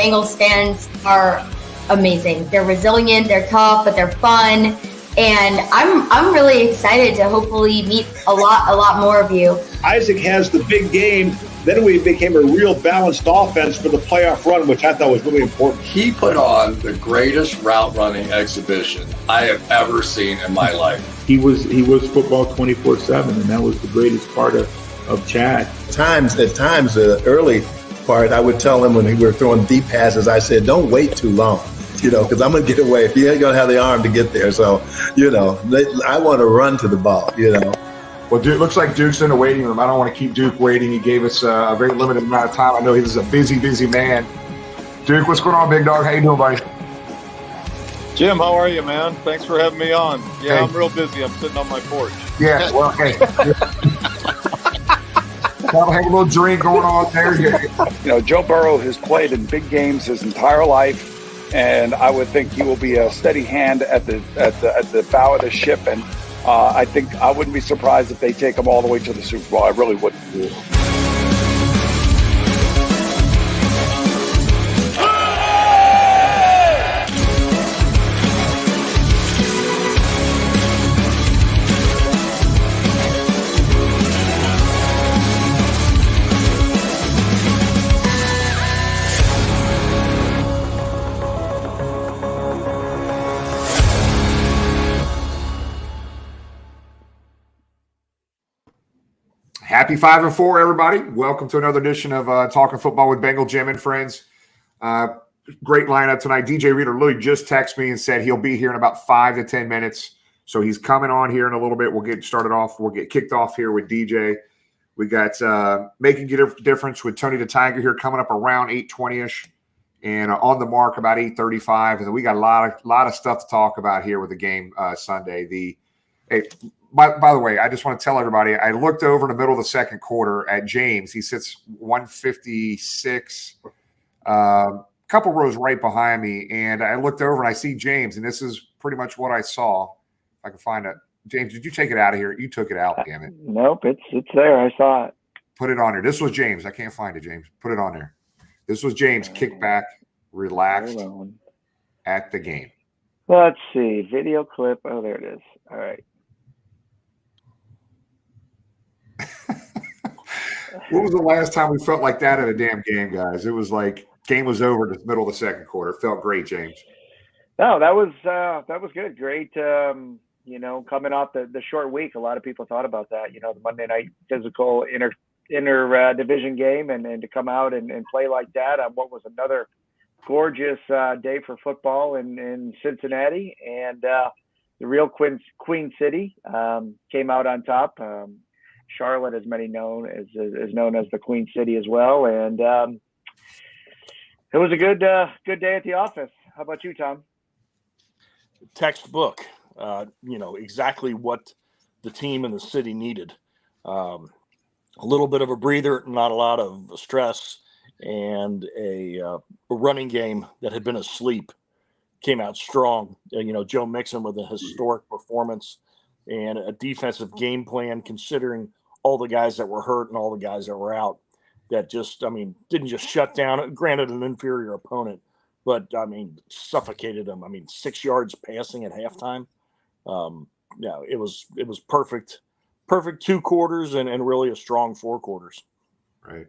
Bengals fans are amazing. They're resilient, they're tough, but they're fun. And I'm really excited to hopefully meet a lot more of you. Isaac has the big game. Then we became a real balanced offense for the playoff run, which I thought was really important. He put on the greatest route running exhibition I have ever seen in my life. He was football 24/7, and that was the greatest part of Chad. At times, the early part, I would tell him when we were throwing deep passes, I said, don't wait too long, because I'm going to get away. If you ain't going to have the arm to get there. So, I want to run to the ball, Well, Duke, looks like Duke's in the waiting room. I don't want to keep Duke waiting. He gave us a very limited amount of time. I know he's a busy man. Duke, what's going on, big dog? How you doing, buddy? Jim, how are you, man? Thanks for having me on. Yeah, Hey. I'm real busy. I'm sitting on my porch. Yeah, well, hey. Have a little drink going on there. Joe Burrow has played in big games his entire life, and I would think he will be a steady hand at the bow of the ship. And I think I wouldn't be surprised if they take him all the way to the Super Bowl. I really wouldn't. Happy 5-4, everybody. Welcome to another edition of Talking Football with Bengal Jim and friends. Great lineup tonight. DJ Reader literally just texted me and said he'll be here in about 5 to 10 minutes. So he's coming on here in a little bit. We'll get started off. We'll get kicked off here with DJ. We got Making a Difference with Tony the Tiger here coming up around 8:20-ish. And on the mark about 8:35. And then we got a lot of stuff to talk about here with the game Sunday. By the way, I just want to tell everybody, I looked over in the middle of the second quarter at James. He sits 156, couple rows right behind me. And I looked over and I see James, and this is pretty much what I saw. If I can find it. James, did you take it out of here? You took it out, damn it. Nope, it's there. I saw it. Put it on there. This was James. I can't find it, James. Put it on there. This was James, kick back, relaxed at the game. Let's see. Video clip. Oh, there it is. All right. What was the last time we felt like that at a damn game, guys? It was like game was over in the middle of the second quarter. It felt great, James. No, that was good. Great. Coming off the short week, a lot of people thought about that. The Monday night physical inter division game, and to come out and play like that on what was another gorgeous day for football in Cincinnati, and the real Queen City came out on top. Charlotte, as many known as the Queen City as well, and it was a good day at the office. How about you, Tom? Textbook. Exactly what the team and the city needed. A little bit of a breather, not a lot of stress, and a running game that had been asleep came out strong. Joe Mixon with a historic performance and a defensive game plan, considering all the guys that were hurt and all the guys that were out, that didn't just shut down. Granted, an inferior opponent, but suffocated them. 6 yards passing at halftime. It was perfect 2 quarters and really a strong 4 quarters. Right.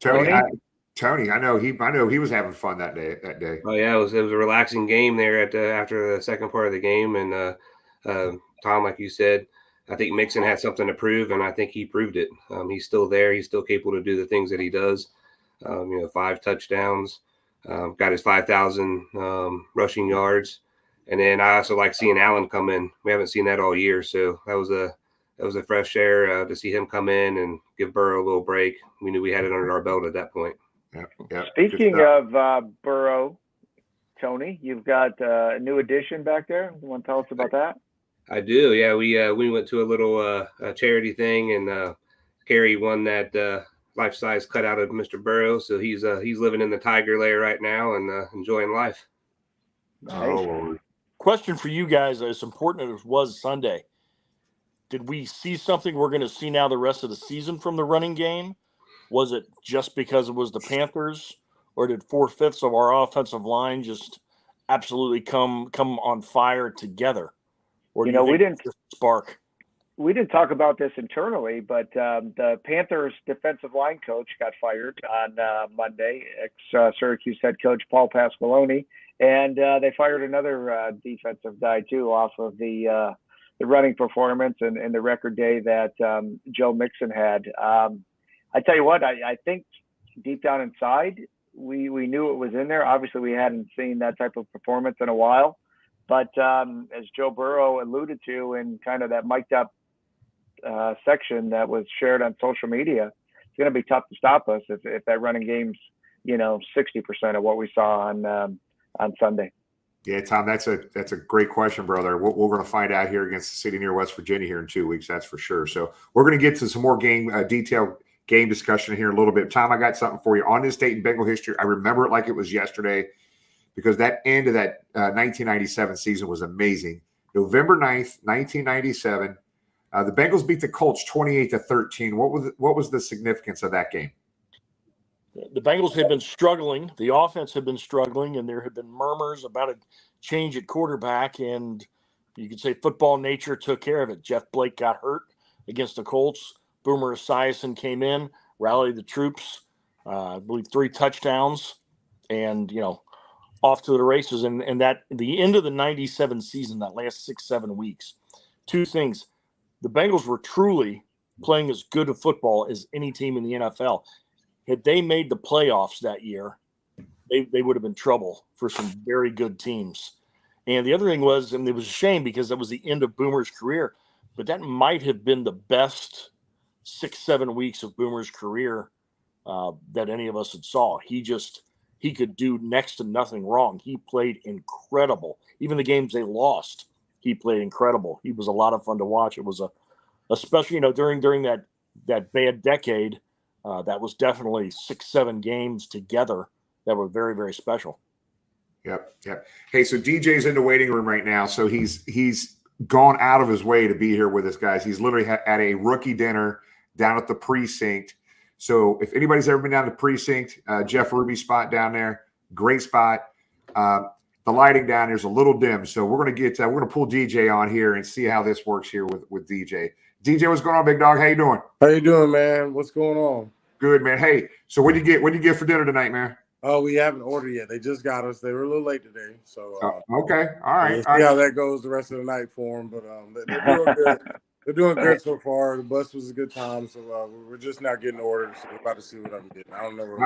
Tony, I know he was having fun that day. Oh yeah, it was a relaxing game there after the second part of the game, and Tom, like you said, I think Mixon had something to prove, and I think he proved it. He's still there. He's still capable to do the things that he does. 5 touchdowns, got his 5,000 rushing yards, and then I also like seeing Allen come in. We haven't seen that all year, so that was a fresh air to see him come in and give Burrow a little break. We knew we had it under our belt at that point. Yeah. Speaking of Burrow, Tony, you've got a new addition back there. You want to tell us about that? I do. Yeah, we went to a little charity thing, and Carrie won that life-size cutout of Mr. Burrow. So he's living in the tiger lair right now and enjoying life. Oh, question for you guys, as important as it was Sunday, did we see something we're going to see now the rest of the season from the running game? Was it just because it was the Panthers, or did 4/5 of our offensive line just absolutely come on fire together? Or do you think we didn't it's just a spark? we didn't talk about this internally, but the Panthers defensive line coach got fired on Monday, ex-Syracuse head coach Paul Pasqualoni, and they fired another defensive guy too off of the running performance and the record day that Joe Mixon had. I tell you what, I think deep down inside, we knew it was in there. Obviously, we hadn't seen that type of performance in a while. But as Joe Burrow alluded to in kind of that mic'd up section that was shared on social media, it's going to be tough to stop us if that running game's 60% of what we saw on Sunday. Yeah, Tom, that's a great question, brother. We're going to find out here against the city near West Virginia here in 2 weeks, that's for sure. So we're going to get to some more detailed game discussion here in a little bit. Tom, I got something for you on this Dayton Bengal history. I remember it like it was yesterday because that end of that 1997 season was amazing. November 9th, 1997, the Bengals beat the Colts 28-13. What was the significance of that game? The Bengals had been struggling. The offense had been struggling, and there had been murmurs about a change at quarterback. And you could say football nature took care of it. Jeff Blake got hurt against the Colts. Boomer Esiason came in, rallied the troops, I believe 3 touchdowns, and, off to the races. And that the end of the 97 season, that last 6-7 weeks, 2 things. The Bengals were truly playing as good a football as any team in the NFL. Had they made the playoffs that year, they would have been trouble for some very good teams. And the other thing was, and it was a shame because that was the end of Boomer's career, but that might have been the best 6-7 weeks of Boomer's career that any of us had saw. He could do next to nothing wrong. He played incredible. Even the games they lost, he played incredible. He was a lot of fun to watch. It was especially during that bad decade. That was definitely 6-7 games together that were very, very special. Yep. Hey, so DJ's in the waiting room right now. So he's gone out of his way to be here with us, guys. He's literally at a rookie dinner down at the Precinct. So if anybody's ever been down to the Precinct, Jeff Ruby's spot down there, great spot. The lighting down there's a little dim. So we're going to pull DJ on here and see how this works here with DJ. DJ, what's going on, big dog? How you doing? How you doing, man? What's going on? Good, man. Hey, so what'd you get for dinner tonight, man? Oh, we haven't ordered yet. They just got us. They were a little late today, so okay, all right. We'll see how that goes the rest of the night for them. But they're doing good. They're doing good so far. The bus was a good time, so we're just now getting orders. So we're about to see what I'm getting. I don't know. All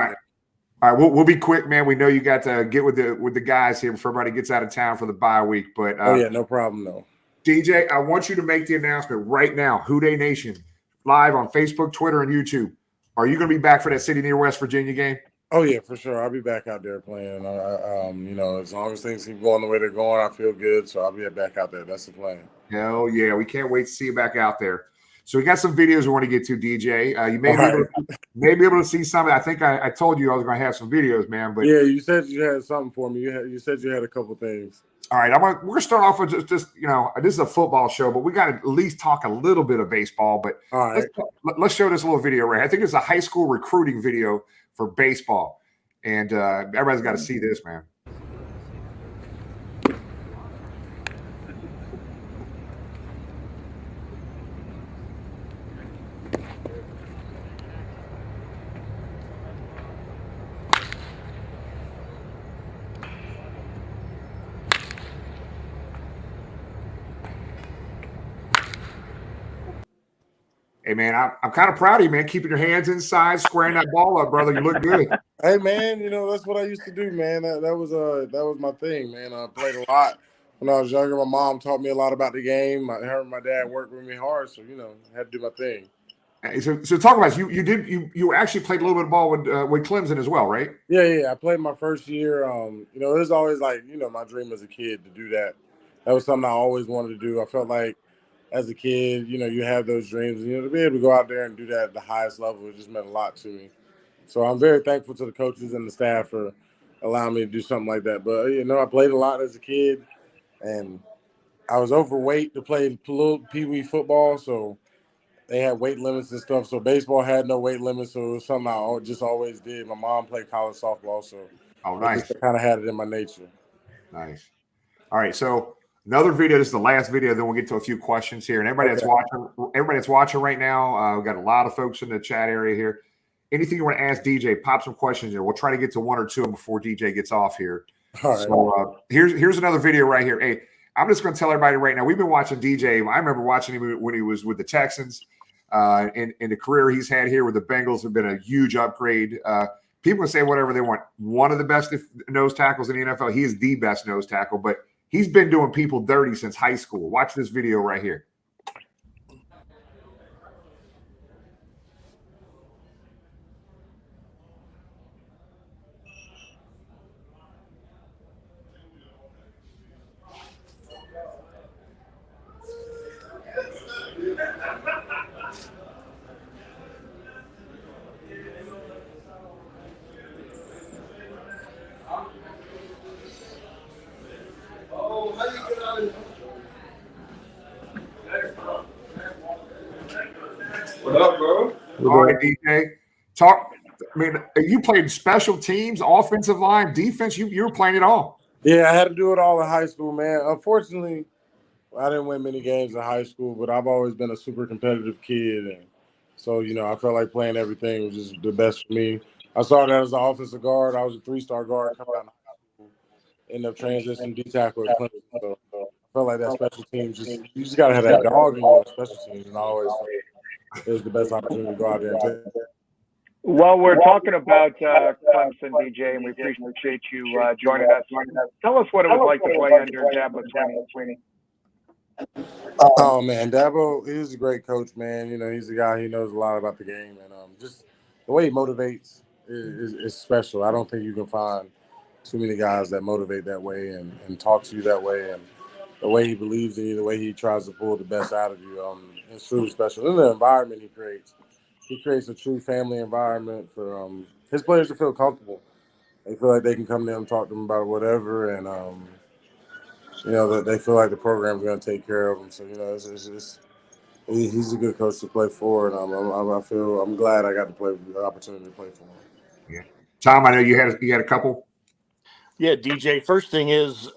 right, we'll be quick, man. We know you got to get with the guys here before everybody gets out of town for the bye week. But no problem, no. DJ, I want you to make the announcement right now. Who Dey Nation, live on Facebook, Twitter, and YouTube. Are you going to be back for that city near West Virginia game? Oh yeah, for sure. I'll be back out there playing. As long as things keep going the way they're going, I feel good. So I'll be back out there. That's the plan. Hell yeah, we can't wait to see you back out there. So we got some videos we want to get to, DJ. You may be able to see some. I think I told you I was going to have some videos, man. But yeah, you said you had something for me. You said you had a couple things. All right, we're going to start off with just this is a football show, but we got to at least talk a little bit of baseball. But all right, let's show this little video right. I think it's a high school recruiting video for baseball, and everybody's got to see this, man. Hey, man, I'm kind of proud of you, man, keeping your hands inside, squaring that ball up, brother. You look good. Hey, man, that's what I used to do, man. That was my thing, man. I played a lot when I was younger. My mom taught me a lot about the game. Her and my dad worked with me hard, so, I had to do my thing. Hey, so talk about it. You actually played a little bit of ball with Clemson as well, right? Yeah. I played my first year. It was always like, my dream as a kid to do that. That was something I always wanted to do. I felt like, as a kid, you have those dreams. To be able to go out there and do that at the highest level, it just meant a lot to me. So I'm very thankful to the coaches and the staff for allowing me to do something like that. But, I played a lot as a kid, and I was overweight to play little pee-wee football. So they had weight limits and stuff. So baseball had no weight limits, so it was something I just always did. My mom played college softball, so I just kind of had it in my nature. Nice. All right, so another video. This is the last video. Then we'll get to a few questions here. And everybody that's watching right now, we've got a lot of folks in the chat area here. Anything you want to ask DJ, pop some questions here. We'll try to get to one or two before DJ gets off here. All right. So here's another video right here. Hey, I'm just going to tell everybody right now. We've been watching DJ. I remember watching him when he was with the Texans. And the career he's had here with the Bengals have been a huge upgrade. People can say whatever they want. One of the best nose tackles in the NFL. He is the best nose tackle, but he's been doing people dirty since high school. Watch this video right here. What up, bro? All right, DJ. Talk. I mean, you played special teams, offensive line, defense. You were playing it all. Yeah, I had to do it all in high school, man. Unfortunately, I didn't win many games in high school, but I've always been a super competitive kid. And so, I felt like playing everything was just the best for me. I started as an offensive guard. I was a 3-star guard coming out of high school. Ended up transitioning D-tackle at Clemson. So I felt like that special teams, you just got to have that dog in your special teams. And I always felt it was the best opportunity to go out there and take it. Well, we're talking about Clemson, DJ, and we appreciate you joining us. Tell us what it was like to play under Dabo Swinney. Oh, man, Dabo, he's a great coach, man. He's a guy, he knows a lot about the game. And just the way he motivates is special. I don't think you can find too many guys that motivate that way and talk to you that way. And the way he believes in you, the way he tries to pull the best out of you, it's truly special. In the environment he creates a true family environment for his players to feel comfortable. They feel like they can come to him and talk to him about whatever, and that they feel like the program's going to take care of them. So he's a good coach to play for, and I'm glad I got to play the opportunity to play for him. Yeah, Tom, I know you had a couple. Yeah, DJ. First thing is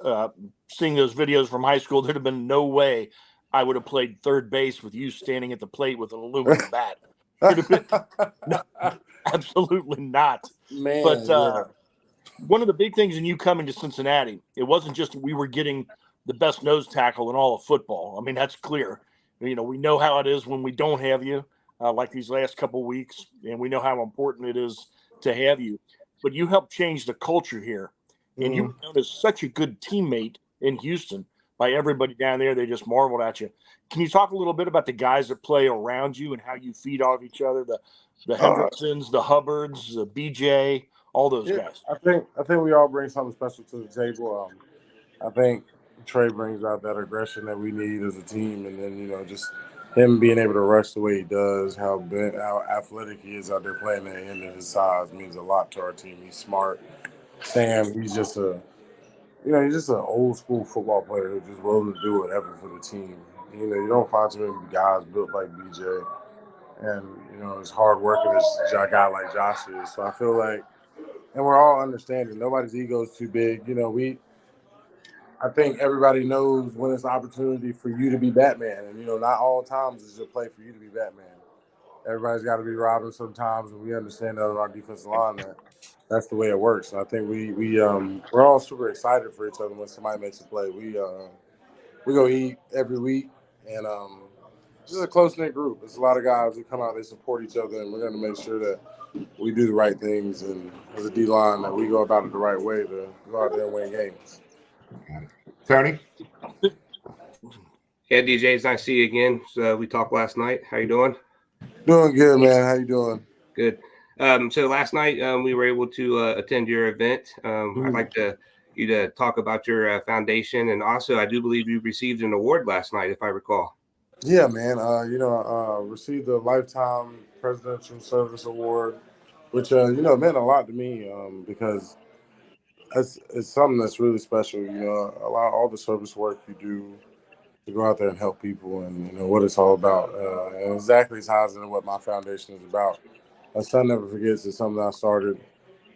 seeing those videos from high school. There'd have been no way I would have played third base with you standing at the plate with an aluminum bat. No, absolutely not. Man, but one of the big things in you coming to Cincinnati, it wasn't just we were getting the best nose tackle in all of football. I mean, that's clear. We know how it is when we don't have you, like these last couple of weeks, and we know how important it is to have you. But you helped change the culture here, and you were known as such a good teammate in Houston by everybody down there. They just marveled at you. Can you talk a little bit about the guys that play around you and how you feed off each other? The Hendricksons, the Hubbards, the BJ, all those guys. I think we all bring something special to the table. I think Trey brings out that aggression that we need as a team, and then just him being able to rush the way he does, how athletic he is out there playing at the end of his size means a lot to our team. He's smart. Sam, he's just he's an old school football player who's just willing to do whatever for the team. You don't find too many guys built like BJ, and as hard working as a guy like Josh is. So I feel like, and we're all understanding. Nobody's ego is too big. I think everybody knows when it's an opportunity for you to be Batman, and not all times is your play for you to be Batman. Everybody's got to be Robin sometimes, and we understand that on our defensive line that's the way it works. And I think we're all super excited for each other when somebody makes a play. We go eat every week, and just a close-knit group. There's a lot of guys who come out, they support each other, and we're going to make sure that we do the right things, and as a D-line, that we go about it the right way to go out there and win games. Tony? Yeah, DJ, it's nice to see you again. So we talked last night. How you doing? Doing good, man. How you doing? Good. So last night we were able to attend your event. I'd like you to talk about your foundation, and also I do believe you received an award last night, if I recall. Yeah, man. I received the Lifetime Presidential Service Award, which meant a lot to me because it's something that's really special. All the service work you do to go out there and help people and what it's all about. And exactly ties into what my foundation is about. A son never forgets is something I started,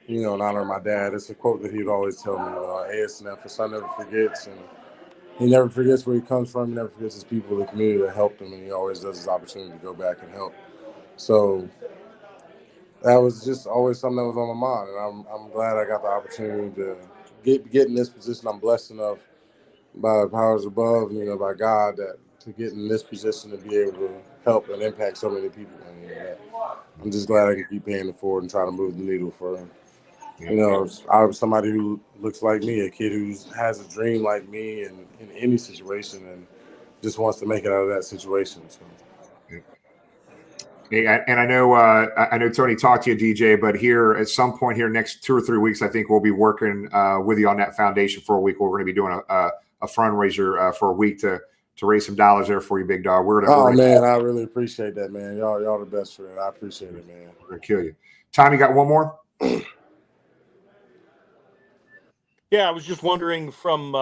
in honor of my dad. It's a quote that he'd always tell me, ASNF, a son never forgets, and he never forgets where he comes from. He never forgets his people, the community that helped him, and he always does his opportunity to go back and help. So that was just always something that was on my mind, and I'm glad I got the opportunity to get in this position. I'm blessed enough by the powers above, by God, that to get in this position to be able to help and impact so many people. And, I'm just glad I can keep paying it forward and try to move the needle for, I was somebody who looks like me, a kid who has a dream like me and in any situation and just wants to make it out of that situation. So. Yeah, and I know Tony talked to you, DJ, but here at some point here next 2 or 3 weeks, I think we'll be working with you on that foundation for a week. We're going to be doing a fundraiser for a week to raise some dollars there for you, big dog. Man, I really appreciate that, man. Y'all the best for that. I appreciate it, man. We're going to kill you. Tom, you got one more? Yeah, I was just wondering from,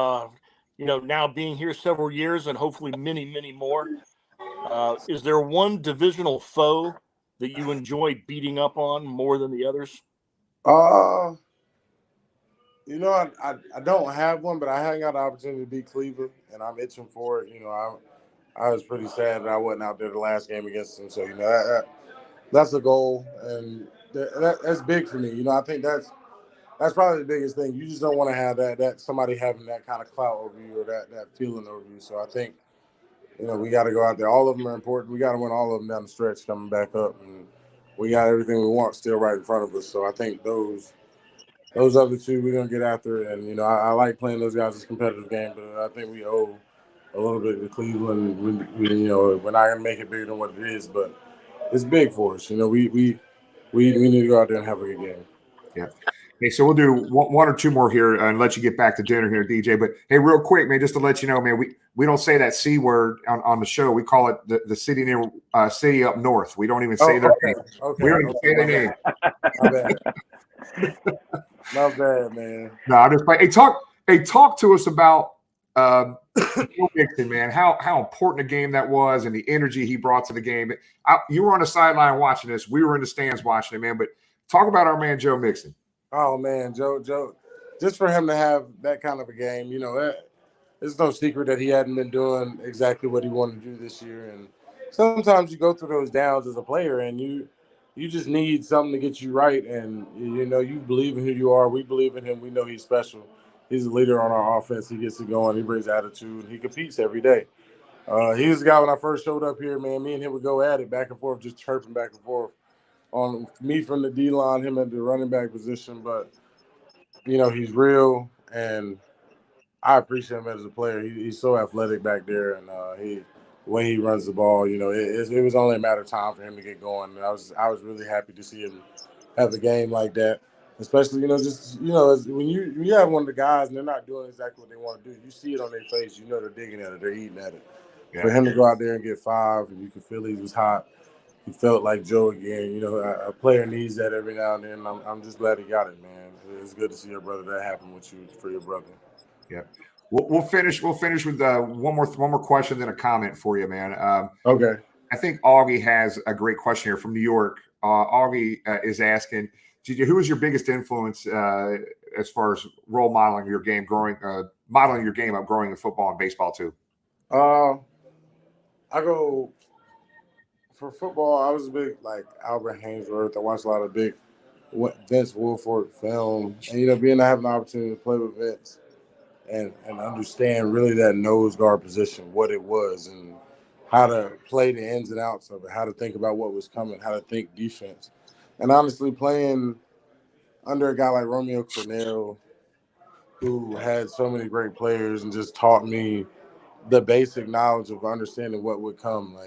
now being here several years and hopefully many, many more, is there one divisional foe that you enjoy beating up on more than the others? I don't have one, but I haven't got the opportunity to beat Cleveland, and I'm itching for it. I was pretty sad that I wasn't out there the last game against them. So, that's a goal, and that's big for me. I think that's probably the biggest thing. You just don't want to have that somebody having that kind of clout over you or that feeling over you. So I think, we got to go out there. All of them are important. We got to win all of them down the stretch coming back up, and we got everything we want still right in front of us. So I think those other two we're gonna get after it. And I like playing those guys as a competitive game, but I think we owe a little bit to Cleveland. We're not gonna make it bigger than what it is, but it's big for us. We need to go out there and have a good game. Yeah. Okay, so we'll do one or two more here and let you get back to dinner here, DJ. But hey, real quick, man, just to let you know, man, we don't say that C word on the show. We call it the city near city up north. We don't even say their name. Okay, we don't even say their name. My bad. Not bad, man. No, I'm just like, hey, talk to us about Joe Mixon, man. How important a game that was and the energy he brought to the game. You were on the sideline watching this. We were in the stands watching it, man. But talk about our man Joe Mixon. Oh man, Joe, just for him to have that kind of a game, it's no secret that he hadn't been doing exactly what he wanted to do this year. And sometimes you go through those downs as a player, and you just need something to get you right. And you believe in who you are. We believe in him. We know he's special. He's a leader on our offense. He gets it going. He brings attitude, and he competes every day. He was the guy when I first showed up here, man. Me and him would go at it back and forth, just chirping back and forth. On me from the D line, him at the running back position, but he's real, and I appreciate him as a player. He's so athletic back there, and the way he runs the ball, it was only a matter of time for him to get going. And I was really happy to see him have a game like that, especially when you have one of the guys and they're not doing exactly what they want to do, you see it on their face. They're digging at it, they're eating at it. Yeah. For him to go out there and get 5, and you can feel he was hot. He felt like Joe again. A player needs that every now and then. I'm just glad he got it, man. It's good to see your brother that happen with you for your brother. Yeah, we'll finish with one more question, then a comment for you, man. Okay. I think Augie has a great question here from New York. Augie is asking, who was your biggest influence as far as role modeling your game, modeling your game up, growing in football and baseball too? I go. For football, I was a big Albert Hainsworth. I watched a lot of big Vince Wilfork film, and being having the opportunity to play with Vince and understand really that nose guard position, what it was, and how to play the ins and outs of it, how to think about what was coming, how to think defense, and honestly, playing under a guy like Romeo Cornell, who had so many great players and just taught me the basic knowledge of understanding what would come,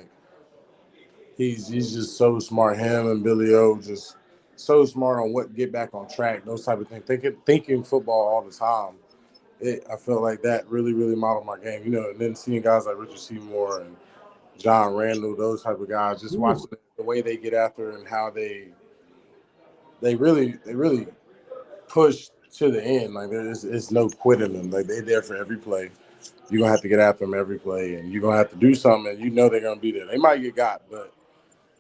He's just so smart. Him and Billy O just so smart on what get back on track, those type of things. Thinking football all the time. I felt like that really, really modeled my game. And then seeing guys like Richard Seymour and John Randall, those type of guys, just watching the way they get after and how they really push to the end. It's no quitting them. They're there for every play. you're gonna have to get after them every play, and you're gonna have to do something, and you know they're gonna be there. They might get got, but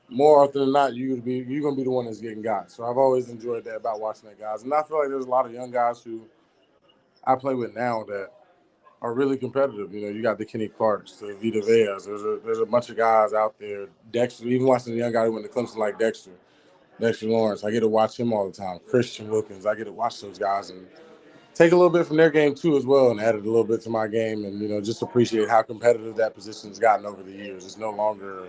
more often than not, you're gonna be the one that's getting got. So I've always enjoyed that about watching that guys, and I feel like there's a lot of young guys who I play with now that are really competitive. You know, you got the Kenny Clarks, the Vita Veas. There's a bunch of guys out there. Dexter, even watching the young guy who went to Clemson like Dexter Lawrence. I get to watch him all the time. Christian Wilkins. I get to watch those guys and take a little bit from their game too as well, and add it a little bit to my game, and just appreciate how competitive that position's gotten over the years. It's no longer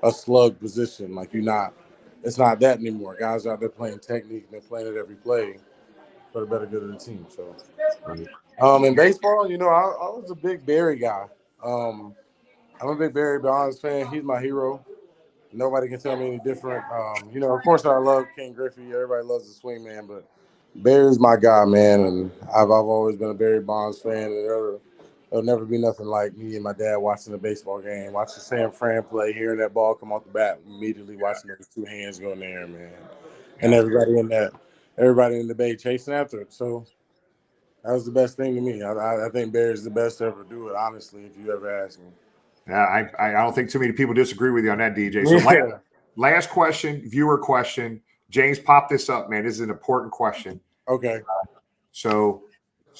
a slug position. Like it's not that anymore. Guys out there playing technique and they're playing it every play for the better good of the team. So. In baseball, I was a big Barry guy. I'm a big Barry Bonds fan. He's my hero. Nobody can tell me any different. Of course, I love King Griffey. Everybody loves the swing man, but Barry's my guy, man. And I've always been a Barry Bonds fan. And there'll never be nothing like me and my dad watching a baseball game, watching Sam Fran play, hearing that ball come off the bat, immediately watching those two hands go in the air, man. And everybody in the bay chasing after it. So. That was the best thing to me. I think Barry's the best to ever do it, honestly, if you ever ask me. Yeah, I don't think too many people disagree with you on that, DJ. So last question, viewer question. James, pop this up, man. This is an important question. Okay. So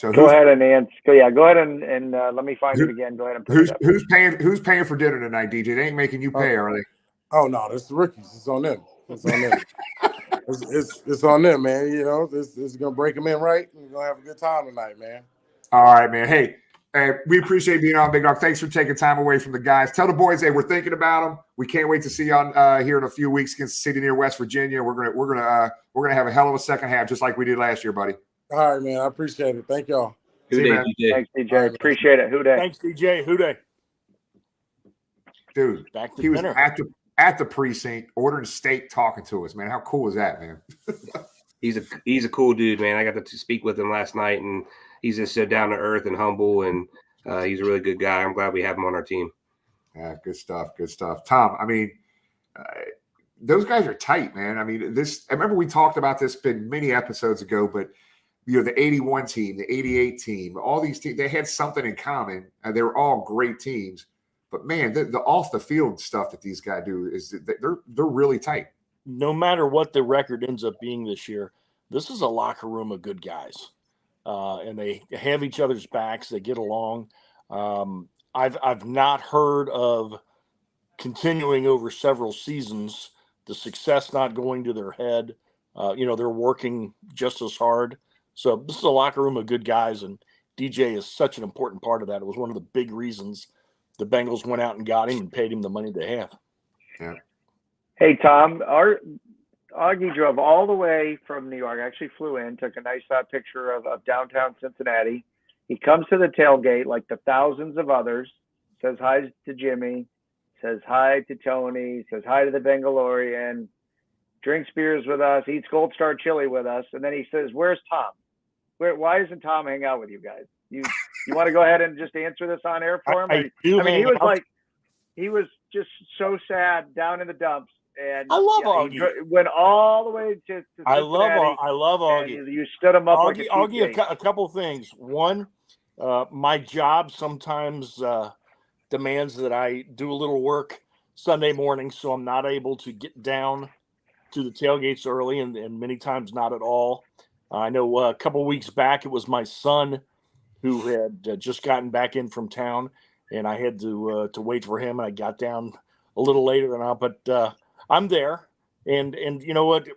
go ahead and answer. Go ahead and let me find it again. Go ahead and put it up. Who's paying for dinner tonight, DJ? They ain't making you pay, are they? Oh no, that's the rookies. It's on them. It's on them. It's on them, man. This is gonna break them in right. We're gonna have a good time tonight, man. All right, man. Hey, we appreciate being on, Big Dog. Thanks for taking time away from the guys. Tell the boys, hey, we're thinking about them. We can't wait to see you on here in a few weeks against City near West Virginia. We're gonna have a hell of a second half, just like we did last year, buddy. All right, man. I appreciate it. Thank y'all. Who day, DJ? Thanks, DJ. Appreciate it. Who day? Thanks, DJ. Who day? Dude, back to he dinner. was at the precinct ordering steak, talking to us, man. How cool is that, man? He's a cool dude, man. I got to speak with him last night, and he's just so down to earth and humble, and he's a really good guy. I'm glad we have him on our team. Yeah, good stuff. Good stuff. Tom, I mean, those guys are tight, man. I mean, I remember we talked about this been many episodes ago, but the 81 team, the 88 team, all these teams, they had something in common. They were all great teams. But man, the off the field stuff that these guys do is they're really tight. No matter what the record ends up being this year, this is a locker room of good guys, and they have each other's backs. They get along. I've not heard of continuing over several seasons, the success not going to their head. They're working just as hard. So this is a locker room of good guys, and DJ is such an important part of that. It was one of the big reasons the Bengals went out and got him and paid him the money they have. Yeah. Hey, Tom, Augie drove all the way from New York, actually flew in, took a nice picture of downtown Cincinnati. He comes to the tailgate like the thousands of others, says hi to Jimmy, says hi to Tony, says hi to the Bengalorian, drinks beers with us, eats Gold Star chili with us, and then he says, "Where's Tom? Why doesn't Tom hang out with you guys? You want to go ahead and just answer this on air for him?" He was just so sad down in the dumps. And I love Augie. Went all the way to Cincinnati. I love Augie. You stood him up like Augie, a couple of things. One, my job sometimes demands that I do a little work Sunday morning, so I'm not able to get down to the tailgates early, and many times not at all. I know a couple of weeks back, it was my son who had just gotten back in from town, and I had to wait for him, and I got down a little later than that, but I'm there, and you know what?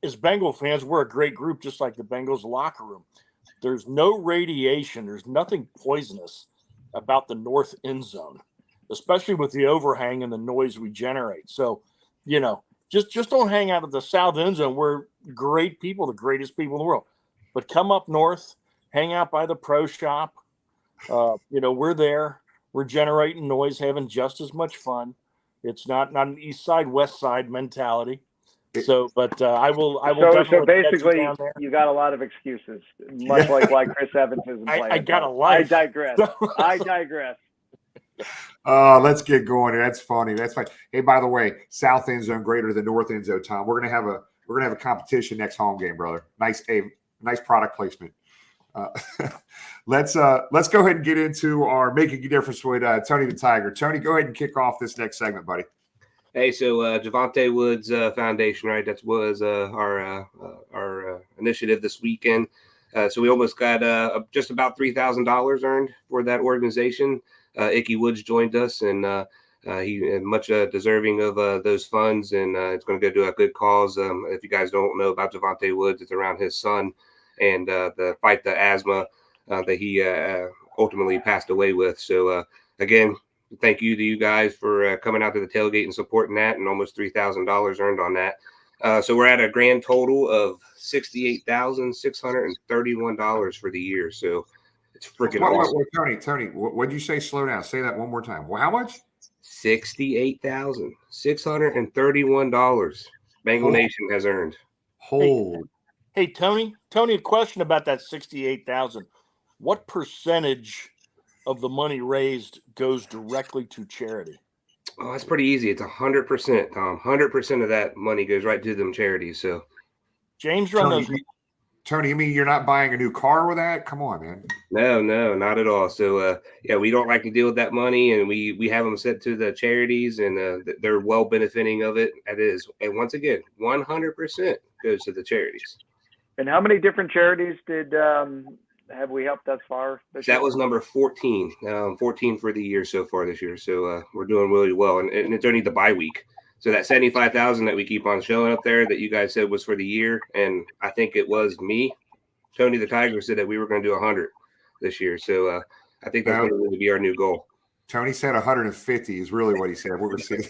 As Bengal fans, we're a great group, just like the Bengals locker room. There's no radiation. There's nothing poisonous about the north end zone, especially with the overhang and the noise we generate. So, just don't hang out at the south end zone. We're great people, the greatest people in the world. But come up north, hang out by the pro shop. We're there. We're generating noise, having just as much fun. It's not an east side, west side mentality. So, but I will. So basically, you got a lot of excuses, much like why Chris Evans isn't playing. I got a life. I digress. Let's get going. That's funny. That's fine. Hey, by the way, south end zone greater than north end zone, Tom. We're gonna have a competition next home game, brother. Nice product placement. Let's go ahead and get into our Making a Difference with Tony the Tiger. Tony, go ahead and kick off this next segment, buddy. Hey, so Javante Woods Foundation, right? That was our initiative this weekend. So we almost got just about $3,000 earned for that organization. Icky Woods joined us, and he is much deserving of those funds, and it's going to go to a good cause. If you guys don't know about Javante Woods, it's around his son and the fight the asthma that he ultimately passed away with. So again, thank you to you guys for coming out to the tailgate and supporting that, and almost $3,000 earned on that. So we're at a grand total of $68,631 for the year. So it's freaking awesome. Tony, what did you say? Slow down. Say that one more time. Well, how much? $68,631. Bengal Nation has earned. Hey, Tony, a question about that $68,000. What percentage of the money raised goes directly to charity? Oh, that's pretty easy. It's 100%, Tom. 100% of that money goes right to them charities. So, James, run those. Tony, you mean you're not buying a new car with that? Come on, man. No, not at all. So, yeah, we don't like to deal with that money, and we have them sent to the charities, and they're well benefiting of it. That is, and once again, 100% goes to the charities. And how many different charities have we helped thus far? That was number 14, 14 for the year so far this year. So we're doing really well, and it's only the bye week. So that 75,000 that we keep on showing up there that you guys said was for the year, and I think it was me, Tony the Tiger, said that we were going to do 100 this year. So I think that's going to be our new goal. Tony said 150 is really what he said. What we're seeing.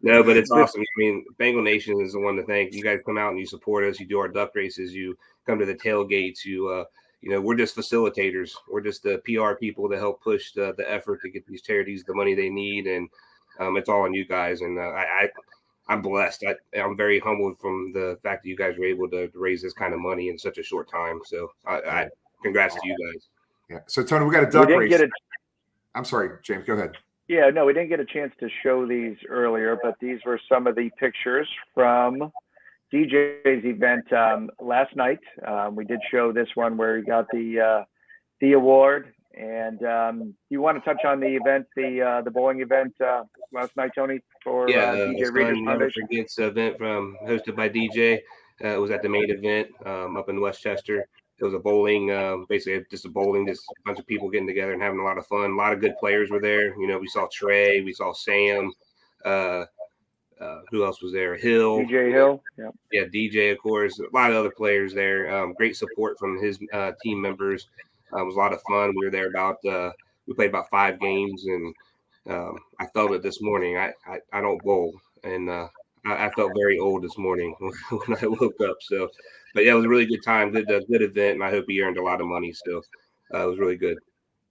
No, but it's awesome. I mean, Bengal Nation is the one to thank. You guys come out and you support us. You do our duck races. You come to the tailgates. You know, we're just facilitators. We're just the PR people to help push the effort to get these charities the money they need, and it's all on you guys. And I'm blessed. I'm very humbled from the fact that you guys were able to raise this kind of money in such a short time. So I congrats to you guys. Yeah. So Tony, we got a duck race. I'm sorry, James. Go ahead. Yeah, no, we didn't get a chance to show these earlier, but these were some of the pictures from DJ's event last night. We did show this one where he got the award. And you want to touch on the event, the bowling event last night, Tony, for DJ Reader's Foundation? Forgets event hosted by DJ. It was at the main event up in Westchester. It was a bowling, basically just a bunch of people getting together and having a lot of fun. A lot of good players were there. You know, we saw Trey, we saw Sam. Who else was there? Hill. DJ Hill. Yeah, DJ, of course. A lot of other players there. Great support from his team members. It was a lot of fun. We were there we played about 5 games, and I felt it this morning. I don't bowl, and I felt very old this morning when I woke up. So, but yeah, it was a really good time, good event, and I hope he earned a lot of money still. It was really good.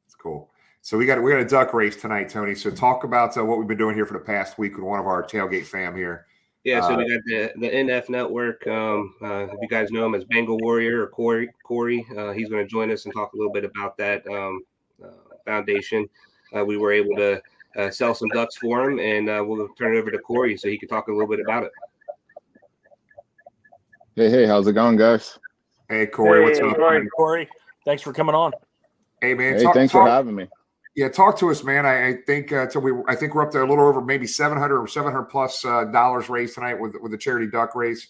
It's cool. So we got a duck race tonight, Tony. So talk about what we've been doing here for the past week with one of our tailgate fam here. Yeah, so we got the NF Network. If you guys know him as Bengal Warrior or Corey, he's going to join us and talk a little bit about that foundation. We were able to sell some ducks for him, and we'll turn it over to Corey so he can talk a little bit about it. Hey, how's it going, guys? Hey, Corey, what's up? Corey, thanks for coming on. Hey, man. Hey, thanks for having me. Yeah, talk to us, man. I think we're up to a little over maybe $700 plus dollars raised tonight with the charity duck race.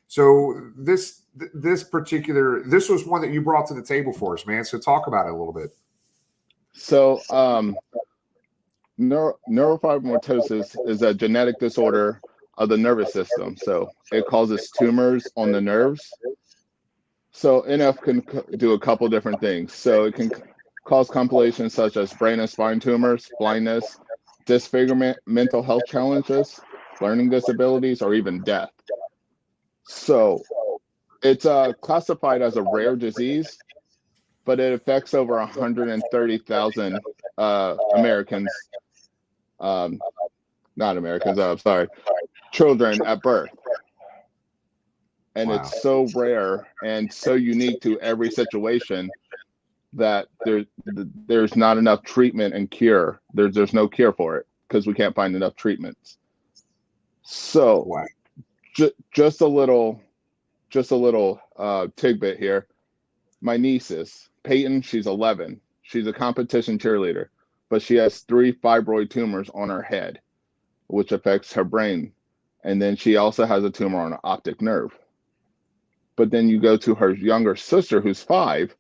So this was one that you brought to the table for us, man. So talk about it a little bit. So neurofibromatosis is a genetic disorder of the nervous system. So it causes tumors on the nerves. So NF can do a couple different things. So it can cause complications such as brain and spine tumors, blindness, disfigurement, mental health challenges, learning disabilities, or even death. So it's classified as a rare disease, but it affects over 130,000 children at birth. And wow. It's so rare and so unique to every situation that there's not enough treatment and cure. There's no cure for it because we can't find enough treatments. So wow. just a little tidbit here. my nieces, Peyton, she's 11. She's a competition cheerleader, but she has 3 fibroid tumors on her head, which affects her brain. And then she also has a tumor on an optic nerve. But then you go to her younger sister, who's 5,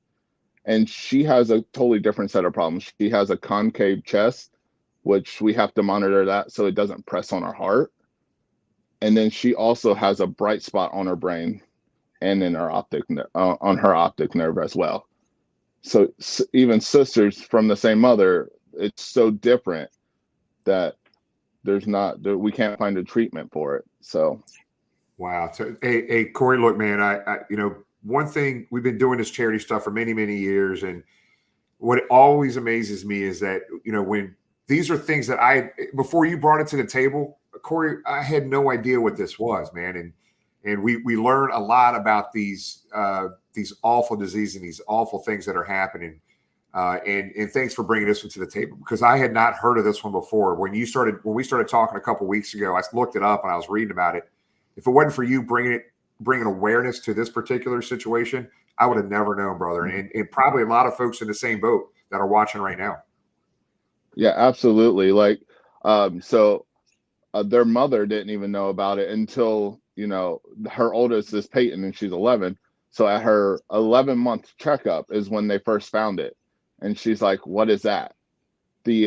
and she has a totally different set of problems. She has a concave chest, which we have to monitor that so it doesn't press on her heart. And then she also has a bright spot on her brain and in her on her optic nerve as well. So even sisters from the same mother, it's so different that we can't find a treatment for it. So, wow. So, hey, Corey, look, man, I one thing, we've been doing this charity stuff for many, many years, and what always amazes me is that when these are things that before you brought it to the table, Corey, I had no idea what this was, man, and we learn a lot about these awful diseases and these awful things that are happening. And thanks for bringing this one to the table, because I had not heard of this one before. When we started talking a couple weeks ago, I looked it up and I was reading about it. If it wasn't for you bringing awareness to this particular situation, I would have never known, brother. And probably a lot of folks in the same boat that are watching right now. Yeah, absolutely. Like, their mother didn't even know about it until, her oldest is Peyton and she's 11. So at her 11-month checkup is when they first found it. And she's like, what is that? The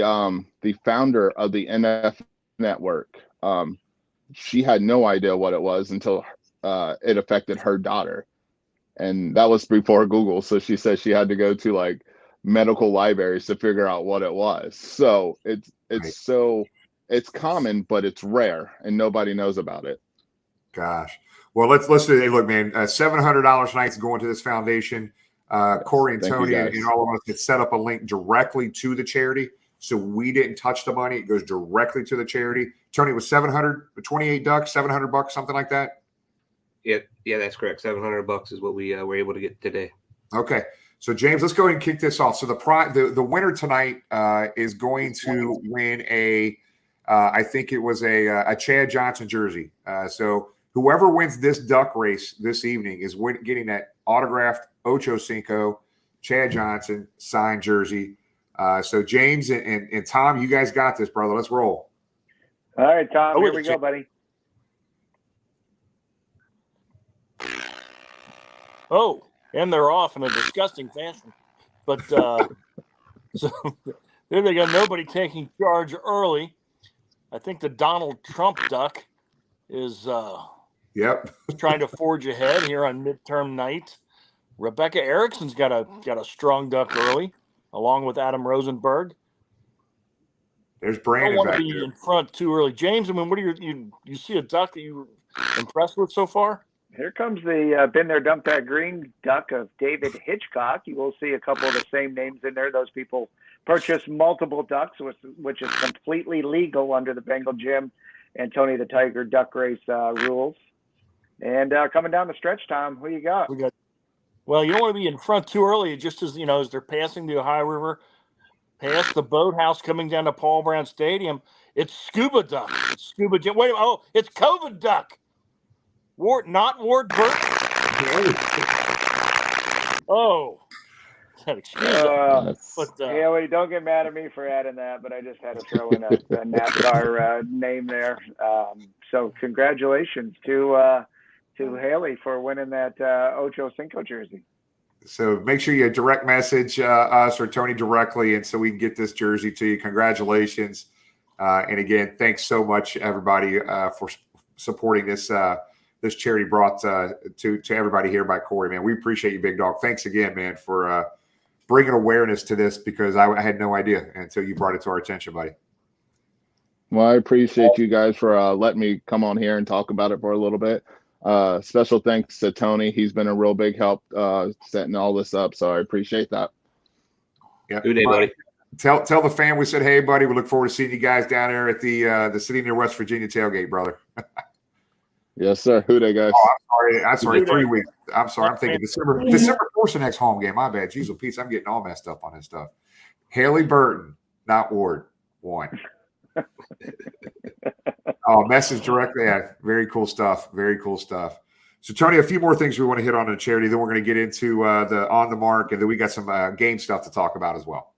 founder of the NF network, she had no idea what it was until it affected her daughter. And that was before Google. So she said she had to go to like medical libraries to figure out what it was. So it's right. It's common, but it's rare and nobody knows about it. Gosh. Well, let's do it. Hey, look, man, $700 tonight is going to this foundation. Corey and Tony and all of us had set up a link directly to the charity. So we didn't touch the money. It goes directly to the charity. Tony, was 28 ducks, $700, something like that? Yeah, that's correct. $700 is what we were able to get today. Okay. So James, let's go ahead and kick this off. So the winner tonight is going to win I think it was a Chad Johnson jersey. So whoever wins this duck race this evening is getting that autographed Ocho Cinco Chad Johnson signed jersey. So James and Tom, you guys got this, brother. Let's roll. All right, Tom. Here we go, buddy. Oh, and they're off in a disgusting fashion. But so there they go. Nobody taking charge early. I think the Donald Trump duck is trying to forge ahead here on midterm night. Rebecca Erickson's got a strong duck early, along with Adam Rosenberg. There's Brandon. I don't want to be in front too early. James, I mean, what are you see a duck that you're impressed with so far? Here comes the been there, dump that green duck of David Hitchcock. You will see a couple of the same names in there. Those people purchase multiple ducks, which is completely legal under the Bengal Jim and Tony the Tiger duck race rules. And coming down the stretch, Tom, who you got? Well, you don't want to be in front too early. Just as as they're passing the Ohio River, past the boathouse coming down to Paul Brown Stadium, it's Scuba Duck. It's Scuba Jim. Wait a minute. Oh, it's COVID Duck. Not Ward Burke. Oh, excuse me. Haley, don't get mad at me for adding that, but I just had to throw in a NASCAR name there. So congratulations to Haley for winning that Ocho Cinco jersey. So make sure you direct message us or Tony directly, and so we can get this jersey to you. Congratulations. And again, thanks so much, everybody, for supporting this this charity brought to everybody here by Corey, man. We appreciate you, big dog. Thanks again, man, for bringing awareness to this, because I had no idea until you brought it to our attention, buddy. Well, I appreciate you guys for letting me come on here and talk about it for a little bit. Special thanks to Tony. He's been a real big help setting all this up, so I appreciate that. Yeah, good day, buddy. Tell the fam we said hey, buddy. We look forward to seeing you guys down there at the City near West Virginia tailgate, brother. Yes, sir. Who they guys? Oh, I'm sorry. 3 weeks. I'm sorry. I'm thinking December 4th, the next home game. My bad. Jeez, Pete, I'm getting all messed up on this stuff. Haley Burton, not Ward. 1. Oh, message directly. Yeah, very cool stuff. Very cool stuff. So, Tony, a few more things we want to hit on in charity. Then we're going to get into the on the mark, and then we got some game stuff to talk about as well.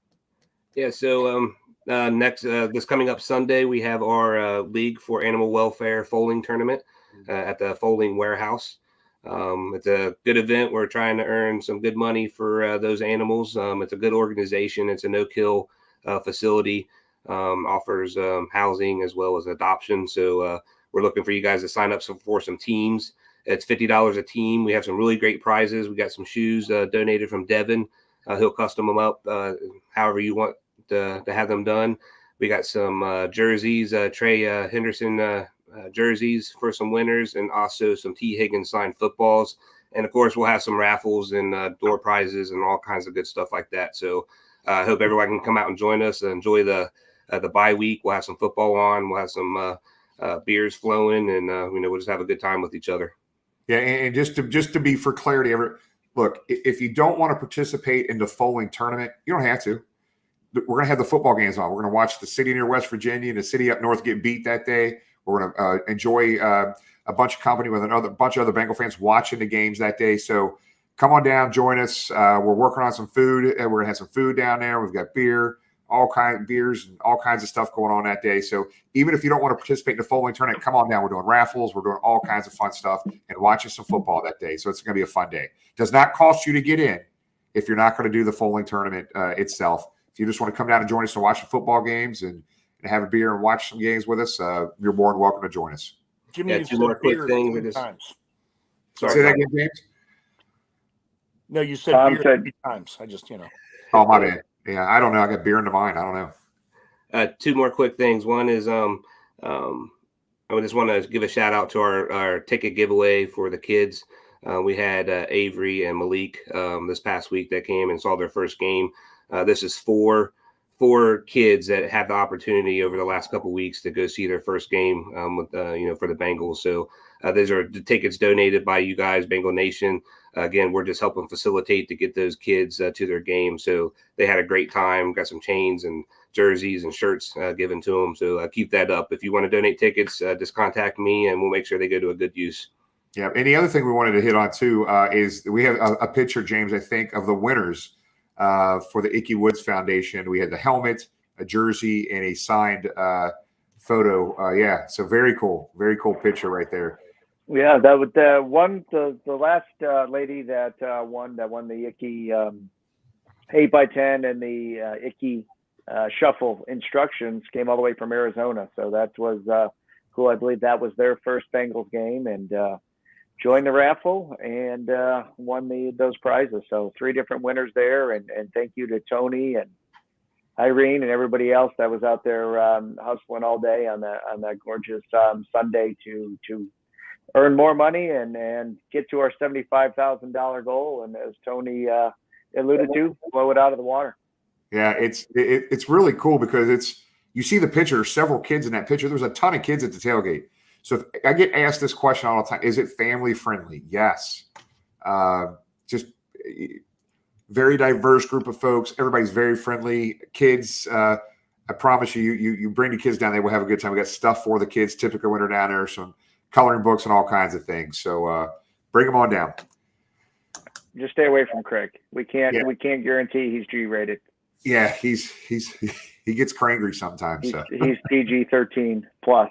Yeah. So next, this coming up Sunday, we have our League for Animal Welfare Foaling Tournament at the Foaling Warehouse. It's a good event. We're trying to earn some good money for those animals. It's a good organization. It's a no-kill facility. Offers housing as well as adoption. So we're looking for you guys to sign up for some teams. It's $50 a team. We have some really great prizes. We got some shoes donated from Devin. He'll custom them up however you want to have them done. We got some jerseys, Trey Henderson jerseys for some winners, and also some T. Higgins signed footballs. And of course, we'll have some raffles and door prizes and all kinds of good stuff like that. So I hope everyone can come out and join us and enjoy the bye week. We'll have some football on. We'll have some beers flowing, and we'll just have a good time with each other. Yeah, and just to be for clarity, look, if you don't want to participate in the foaling tournament, you don't have to. We're going to have the football games on. We're going to watch the city near West Virginia and the city up north get beat that day. We're going to enjoy a bunch of company with another bunch of other Bengal fans watching the games that day. So come on down, join us. We're working on some food. We're going to have some food down there. We've got beers, and all kinds of stuff going on that day. So even if you don't want to participate in the foaling tournament, come on down. We're doing raffles. We're doing all kinds of fun stuff and watching some football that day. So it's going to be a fun day. Does not cost you to get in if you're not going to do the foaling tournament itself. If you just want to come down and join us to watch the football games and have a beer and watch some games with us, you're more than welcome to join us. Jimmy, Yeah, two more quick things. times. Sorry, say that again, James? No, you said beer 3 times. I just, Oh, my bad. Yeah, I don't know. I got beer in the mind. I don't know. Two more quick things. One is I just want to give a shout out to our ticket giveaway for the kids. We had Avery and Malik this past week that came and saw their first game. This is four kids that had the opportunity over the last couple of weeks to go see their first game with for the Bengals. So those are the tickets donated by you guys, Bengal Nation. Again, we're just helping facilitate to get those kids to their game. So they had a great time. Got some chains and jerseys and shirts given to them. So keep that up. If you want to donate tickets, just contact me and we'll make sure they go to a good use. Yeah. And the other thing we wanted to hit on too is we have a picture, James, I think, of the winners for the Icky Woods Foundation. We had the helmet, a jersey, and a signed photo. So very cool picture right there. Yeah, that was the last lady that won the Icky 8x10 and the Icky shuffle instructions came all the way from Arizona. So that was cool. I believe that was their first Bengals game, and joined the raffle and won those prizes. So 3 different winners there, and thank you to Tony and Irene and everybody else that was out there hustling all day on that gorgeous Sunday to earn more money and get to our $75,000 goal. And as Tony alluded to, blow it out of the water. Yeah, it's really cool because you see the picture. There's several kids in that picture. There's a ton of kids at the tailgate. So if I get asked this question all the time, is it family friendly? Yes. Just very diverse group of folks. Everybody's very friendly. Kids, I promise you bring the kids down there, we'll have a good time. We got stuff for the kids typically when they're down there, some coloring books and all kinds of things. So bring them on down. Just stay away from Craig. We can't guarantee he's G-rated. Yeah, he gets crangry sometimes. He's PG-13 plus.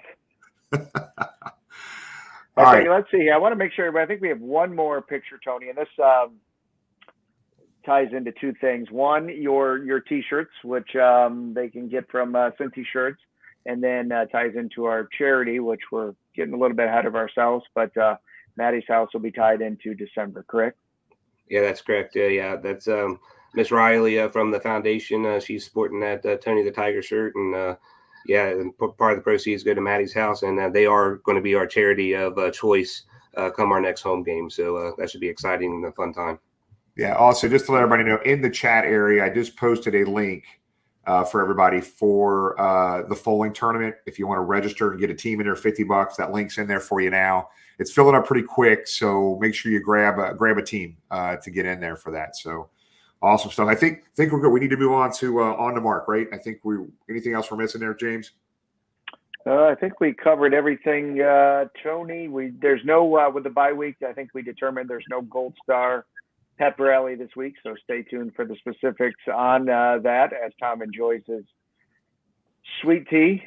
All right. Let's see. I want to make sure. I think we have one more picture, Tony, and this ties into 2 things. One, your T-shirts, which they can get from Cincy Shirts, and then ties into our charity, which we're getting a little bit ahead of ourselves. But Maddie's house will be tied into December, correct? Yeah, that's correct. Yeah, that's Miss Riley from the foundation. She's sporting that Tony the Tiger shirt, and part of the proceeds go to Maddie's house, and they are going to be our charity of choice come our next home game. So that should be exciting and a fun time. Yeah. Also, just to let everybody know, in the chat area, I just posted a link for everybody for the foaling tournament. If you want to register and get a team in there, $50, that link's in there for you now. It's filling up pretty quick, so make sure you grab a team to get in there for that. So awesome stuff. I think we're good. We need to move on to on the mark, right? I think anything else we're missing there, James? I think we covered everything, Tony. There's no with the bye week. I think we determined there's no Gold Star pep rally this week, so stay tuned for the specifics on that as Tom enjoys his sweet tea.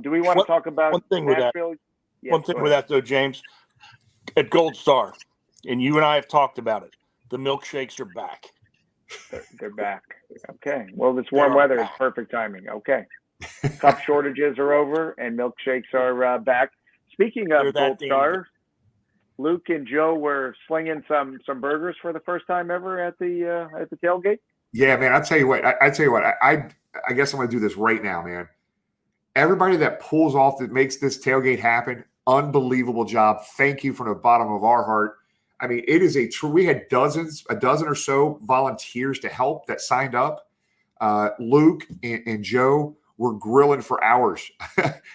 Do we want to talk about one thing Nashville? with that? Yes, one thing with that though, James, at Gold Star, and you and I have talked about it. The milkshakes are back. They're back. Okay. Well, this warm weather is perfect timing. Okay. Cup shortages are over and milkshakes are back. Speaking of Gold Star, Luke and Joe were slinging some burgers for the first time ever at the tailgate. Yeah, man. I guess I'm going to do this right now, man. Everybody that pulls off, that makes this tailgate happen, unbelievable job. Thank you from the bottom of our heart. I mean, it is we had a dozen or so volunteers to help that signed up. Luke and Joe were grilling for hours.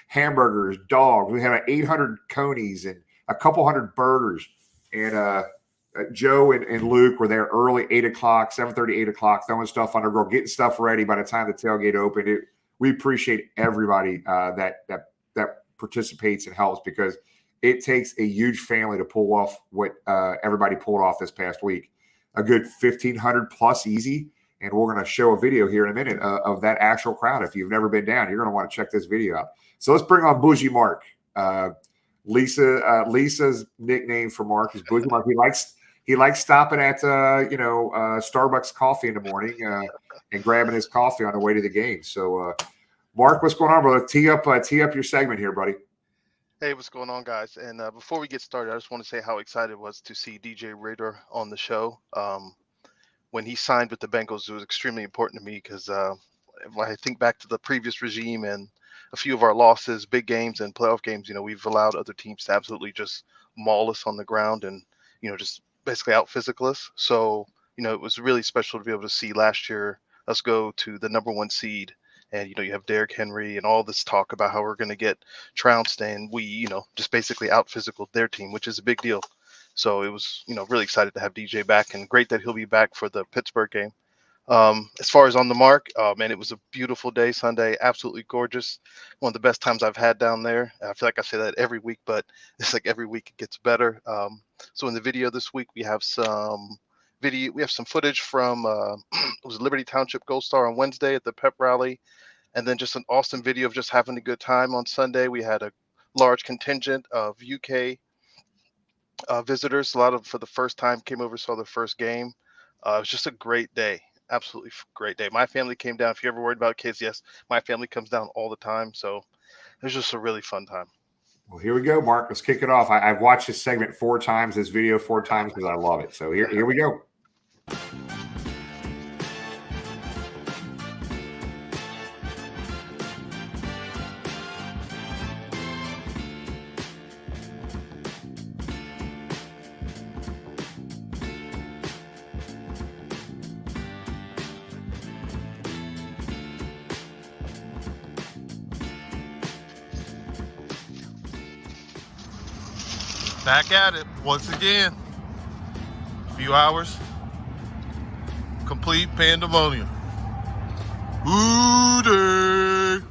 Hamburgers, dogs. We had 800 conies and a couple hundred burgers. And Joe and Luke were there early, 8 o'clock, 7:30, 8 o'clock, throwing stuff on the grill, getting stuff ready by the time the tailgate opened. We appreciate everybody that participates and helps, because it takes a huge family to pull off what everybody pulled off this past week. A good 1,500 plus easy. And we're going to show a video here in a minute of that actual crowd. If you've never been down, you're going to want to check this video out. So let's bring on Bougie Mark. Lisa's nickname for Mark is Bougie Mark. He likes stopping at Starbucks coffee in the morning and grabbing his coffee on the way to the game. So Mark, what's going on, brother? Tee up your segment here, buddy. Hey, what's going on, guys? And before we get started, I just want to say how excited I was to see DJ Reader on the show. When he signed with the Bengals, it was extremely important to me because when I think back to the previous regime and a few of our losses, big games and playoff games, we've allowed other teams to absolutely just maul us on the ground and, just basically out physical us. So, it was really special to be able to see last year us go to the number 1 seed. And, you have Derrick Henry and all this talk about how we're going to get trounced, and we, just basically out physical their team, which is a big deal. So it was, really excited to have DJ back, and great that he'll be back for the Pittsburgh game. As far as on the mark, man, it was a beautiful day Sunday, absolutely gorgeous. One of the best times I've had down there. I feel like I say that every week, but it's like every week it gets better. So in the video this week, we have some footage from it was Liberty Township Gold Star on Wednesday at the pep rally, and then just an awesome video of just having a good time on Sunday. We had a large contingent of UK visitors. A lot of for the first time came over, saw the first game. It was just a great day, absolutely great day. My family came down. If you're ever worried about kids, yes, my family comes down all the time. So it was just a really fun time. Well, here we go, Mark. Let's kick it off. I've watched this segment 4 times, this video 4 times, because I love it. So here we go. Back at it once again. A few hours. Complete pandemonium. Woo-day.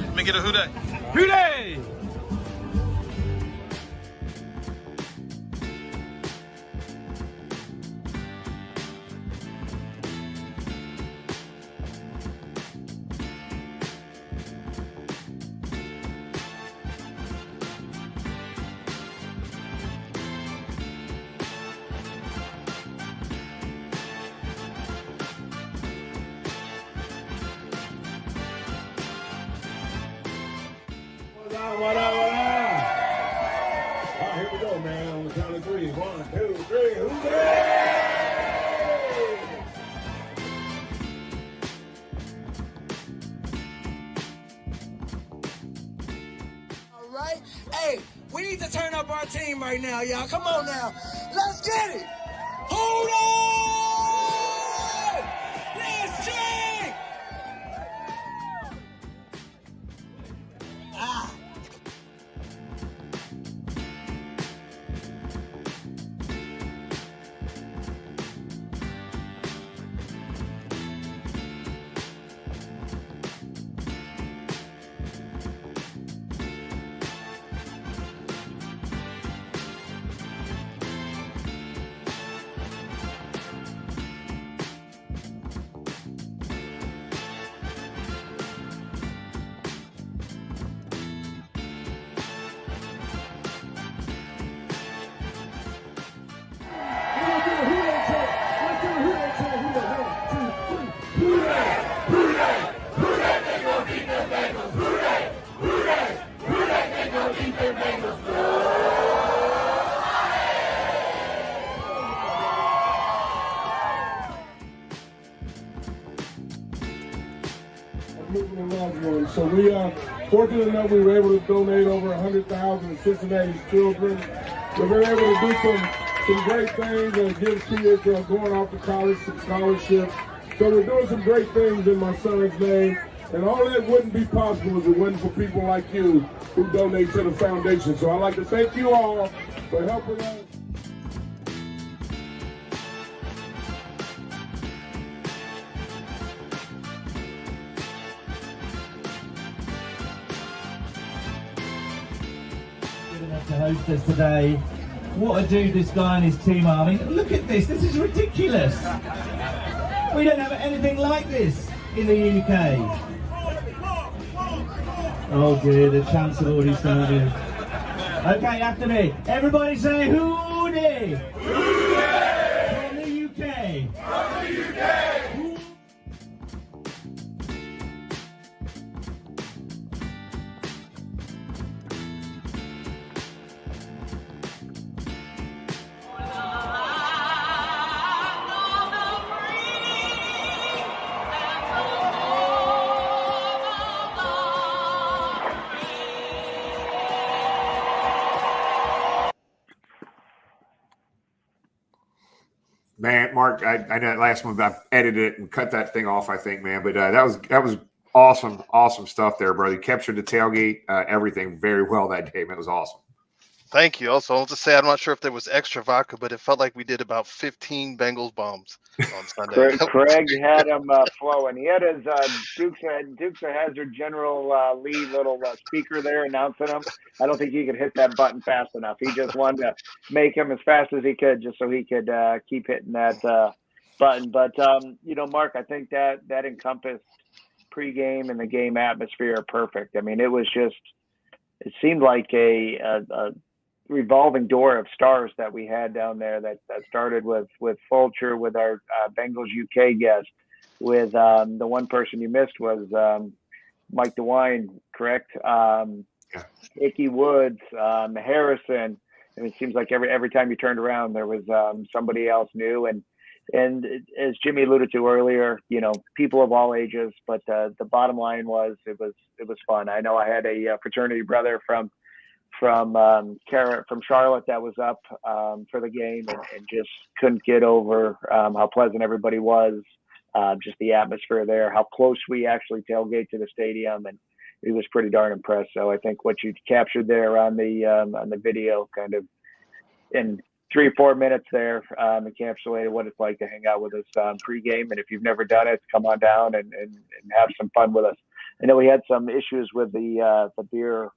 Let me get a hooday. Hooday! three. 1, 2, 3. Hooray! All right. Hey, we need to turn up our team right now, y'all. Come on now. Let's get it. Hold on! Let's drink! Ah. So we are fortunate enough we were able to donate over 100,000 to Cincinnati's children. We've been able to do some great things and give kids going off to college some scholarships. So we're doing some great things in my son's name. And all that wouldn't be possible if it wasn't for people like you who donate to the foundation. So I'd like to thank you all for helping us. To host us today. What a dude this guy and his team are. I mean, look at this. This is ridiculous. We don't have anything like this in the UK. Oh dear, the chants have already started. Okay, after me. Everybody say Hootie! Hootie! From the UK! From the UK! Man, Mark, I know that last one, I edited it and cut that thing off, I think, man. But that was awesome stuff there, brother. You captured the tailgate, everything very well that game. It was awesome. Thank you. Also, I'll just say I'm not sure if there was extra vodka, but it felt like we did about 15 Bengals bombs on Sunday. Craig had him flowing. He had his Dukes of Hazzard General Lee little speaker there announcing him. I don't think he could hit that button fast enough. He just wanted to make him as fast as he could just so he could keep hitting that button. But, Mark, I think that encompassed pregame and the game atmosphere perfect. I mean, it seemed like a revolving door of stars that we had down there that started with Fulcher, with our Bengals UK guest, with the one person you missed was Mike DeWine, correct? Ickey Woods, Harrison. And it seems like every time you turned around, there was somebody else new. And as Jimmy alluded to earlier, people of all ages. But the bottom line was it was fun. I know I had a fraternity brother from Charlotte that was up for the game and just couldn't get over how pleasant everybody was, just the atmosphere there, how close we actually tailgate to the stadium, and he was pretty darn impressed. So I think what you captured there on the video, kind of in 3 or 4 minutes there, encapsulated what it's like to hang out with us pregame. And if you've never done it, come on down and have some fun with us. I know we had some issues with the beer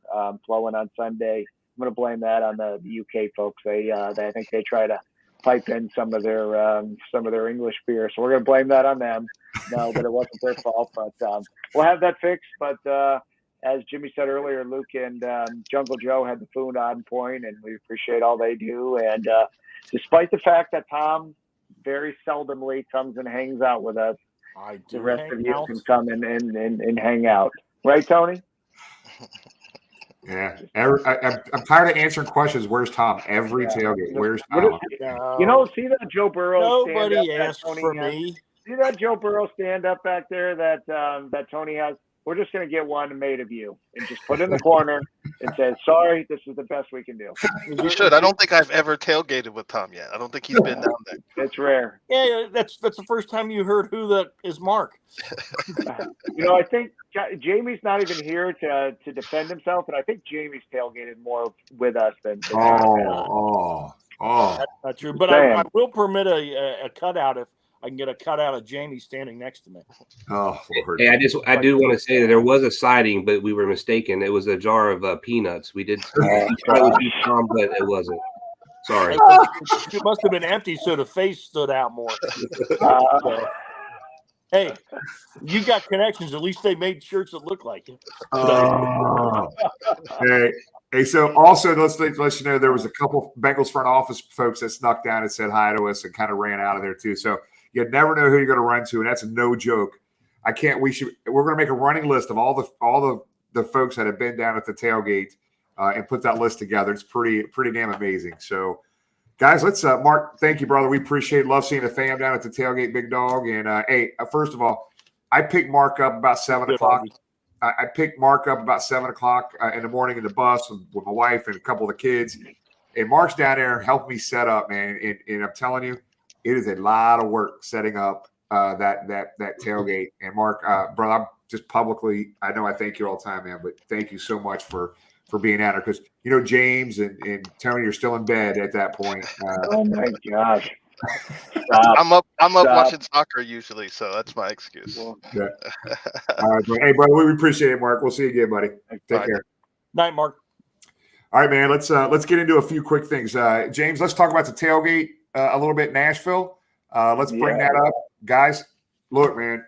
flowing on Sunday. I'm going to blame that on the UK folks. I think they try to pipe in some of their English beer, so we're going to blame that on them. No, but it wasn't their fault. But we'll have that fixed. But as Jimmy said earlier, Luke and Jungle Joe had the food on point, and we appreciate all they do. And despite the fact that Tom very seldomly comes and hangs out with us, the rest of you can come and hang out. Right, Tony? Yeah. I'm tired of answering questions. Where's Tom? Every tailgate. Where's Tom? See that Joe Burrow stand up Nobody that asked Tony for has? me. See that Joe Burrow stand up back there that Tony has? We're just going to get one made of you and just put it in the corner and say, sorry, this is the best we can do. You should. I don't think I've ever tailgated with Tom yet. I don't think he's been down there. It's rare. Yeah, that's the first time you heard who that is, Mark. I think Jamie's not even here to defend himself, and I think Jamie's tailgated more with us than Oh. That's not true. But I will permit a cutout if I can get a cutout of Jamie standing next to me. Oh, Lord. Hey, I do want to say that there was a sighting, but we were mistaken. It was a jar of peanuts. We did try to be Tom, but it wasn't. Sorry. It must have been empty, so the face stood out more. Hey, you got connections. At least they made shirts that look like it. Hey, so also let's let you know there was a couple Bengals front office folks that snuck down and said hi to us and kind of ran out of there too. So you never know who you're going to run to, and that's no joke. We're going to make a running list of all the folks that have been down at the tailgate and put that list together. It's pretty damn amazing. So, guys, let's Mark. Thank you, brother. We appreciate. Love seeing the fam down at the tailgate, big dog. And hey, first of all, I picked Mark up about 7:00. I picked Mark up about 7:00 in the morning in the bus with my wife and a couple of the kids. And Mark's down there helping me set up, man. And I'm telling you, it is a lot of work setting up that tailgate. And Mark, brother, I'm just publicly, I know I thank you all the time, man, but thank you so much for being out there because James and Tony are still in bed at that point. Oh my gosh. I'm up watching soccer usually, so that's my excuse. Yeah. All right, hey, brother, we appreciate it, Mark. We'll see you again, buddy. Take care. Night, Mark. All right, man. Let's get into a few quick things. James, let's talk about the tailgate a little bit. Nashville. Let's bring that up, guys. Look, man,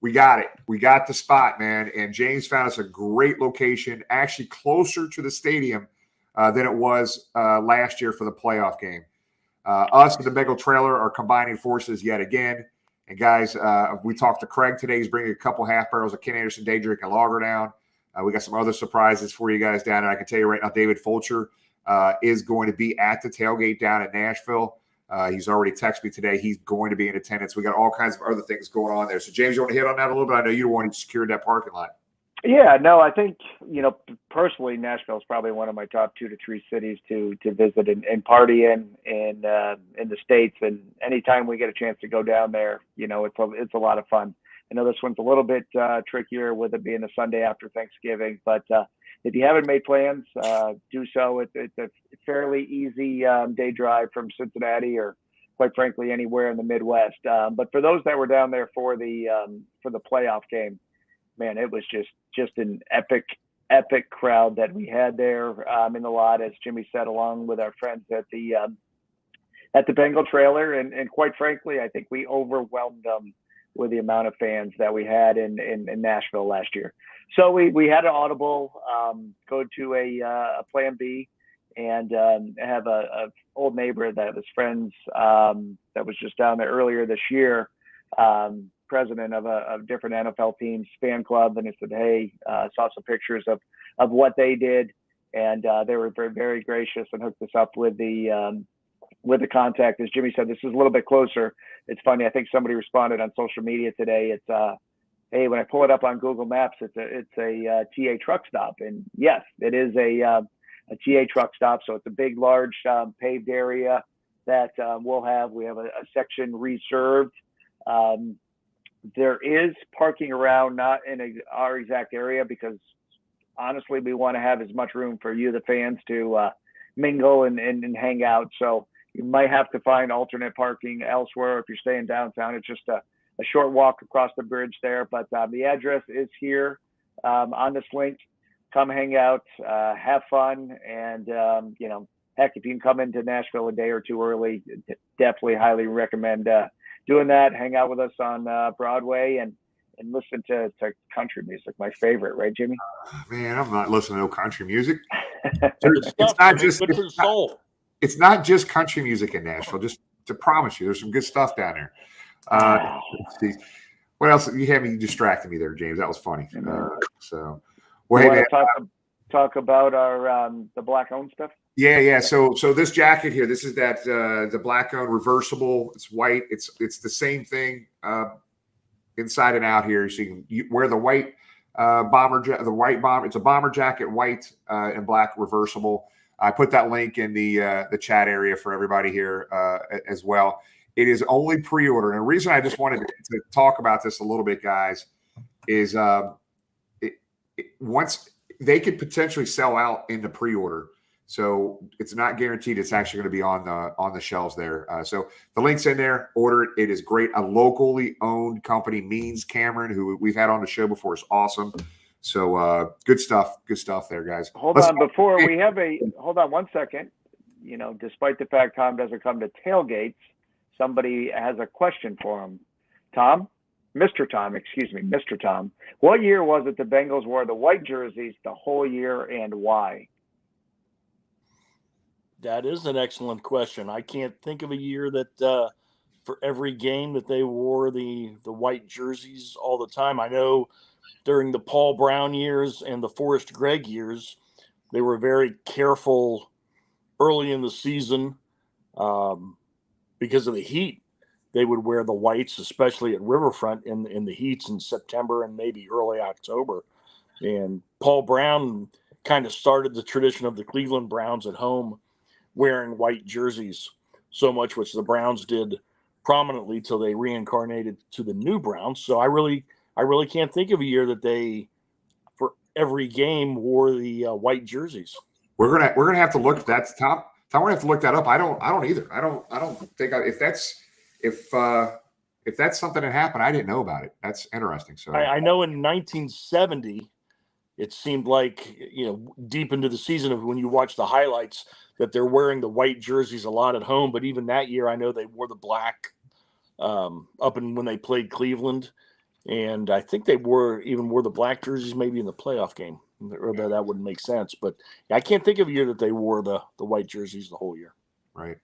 we got it. We got the spot, man. And James found us a great location, actually closer to the stadium than it was last year for the playoff game. Us and the Bengal trailer are combining forces yet again. And guys, we talked to Craig today. He's bringing a couple half barrels of Ken Anderson Day Drink and Lager down. We got some other surprises for you guys down there. I can tell you right now, David Fulcher is going to be at the tailgate down in Nashville. He's already texted me today. He's going to be in attendance. We got all kinds of other things going on there. So, James, you want to hit on that a little bit? I know you're the one who secured that parking lot. Yeah, no, I think, personally, Nashville is probably one of my top 2 to 3 cities to visit and party in the States. And anytime we get a chance to go down there, it's a lot of fun. I know this one's a little bit trickier with it being a Sunday after Thanksgiving, but if you haven't made plans, do so. It's a fairly easy day drive from Cincinnati or, quite frankly, anywhere in the Midwest. But for those that were down there for the playoff game, man, it was just an epic crowd that we had there in the lot, as Jimmy said, along with our friends at the Bengal trailer. And quite frankly, I think we overwhelmed them with the amount of fans that we had in Nashville last year. So we had an audible, go to a plan B, and have a old neighbor that was friends that was just down there earlier this year, president of a different NFL team's fan club. And he said, hey, saw some pictures of what they did. And they were very, very gracious and hooked us up with the contact. As Jimmy said, this is a little bit closer. It's funny. I think somebody responded on social media today. It's hey, when I pull it up on Google Maps, it's a TA truck stop. And yes, it is a TA truck stop. So it's a big, large paved area that we have a section reserved. There is parking around, not in our exact area, because honestly, we want to have as much room for you, the fans, to mingle and hang out. So you might have to find alternate parking elsewhere if you're staying downtown. It's just a short walk across the bridge there. But the address is here on this link. Come hang out, have fun, and heck, if you can come into Nashville a day or two early, definitely highly recommend doing that. Hang out with us on Broadway and listen to country music, my favorite, right, Jimmy? Man, I'm not listening to no country music. It's not just country music in Nashville. Just to promise you, there's some good stuff down there. Let's see. What else? You had me distracting me there, James. That was funny. Hey, man. talk about our the black owned stuff? Yeah. So this jacket here, this is that the black owned reversible. It's white. It's the same thing inside and out here. So you wear the white the white bomber. It's a bomber jacket, white and black reversible. I put that link in the chat area for everybody here as well. It is only pre-order, and the reason I just wanted to talk about this a little bit, guys, is once they could potentially sell out into pre-order. So it's not guaranteed it's actually going to be on the shelves there. So the link's in there. Order it. It is great. A locally owned company, Means Cameron, who we've had on the show before, is awesome. So good stuff. Good stuff there, guys. Hold on one second. You know, despite the fact Tom doesn't come to tailgates, somebody has a question for him. Mr. Tom. What year was it the Bengals wore the white jerseys the whole year, and why? That is an excellent question. I can't think of a year that for every game that they wore the white jerseys all the time. I know during the Paul Brown years and the Forrest Gregg years, they were very careful early in the season because of the heat. They would wear the whites, especially at Riverfront in the heats in September and maybe early October. And Paul Brown kind of started the tradition of the Cleveland Browns at home wearing white jerseys so much, which the Browns did prominently till they reincarnated to the new Browns. So I really can't think of a year that they, for every game, wore the white jerseys. We're gonna have to look at that, Tom. We're gonna have to look that up. I don't either. I don't think if that's something that happened, I didn't know about it. That's interesting. So I know in 1970, it seemed like, deep into the season of when you watch the highlights, that they're wearing the white jerseys a lot at home. But even that year, I know they wore the black up and when they played Cleveland. And I think they wore the black jerseys maybe in the playoff game. Or that wouldn't make sense. But I can't think of a year that they wore the white jerseys the whole year. Right.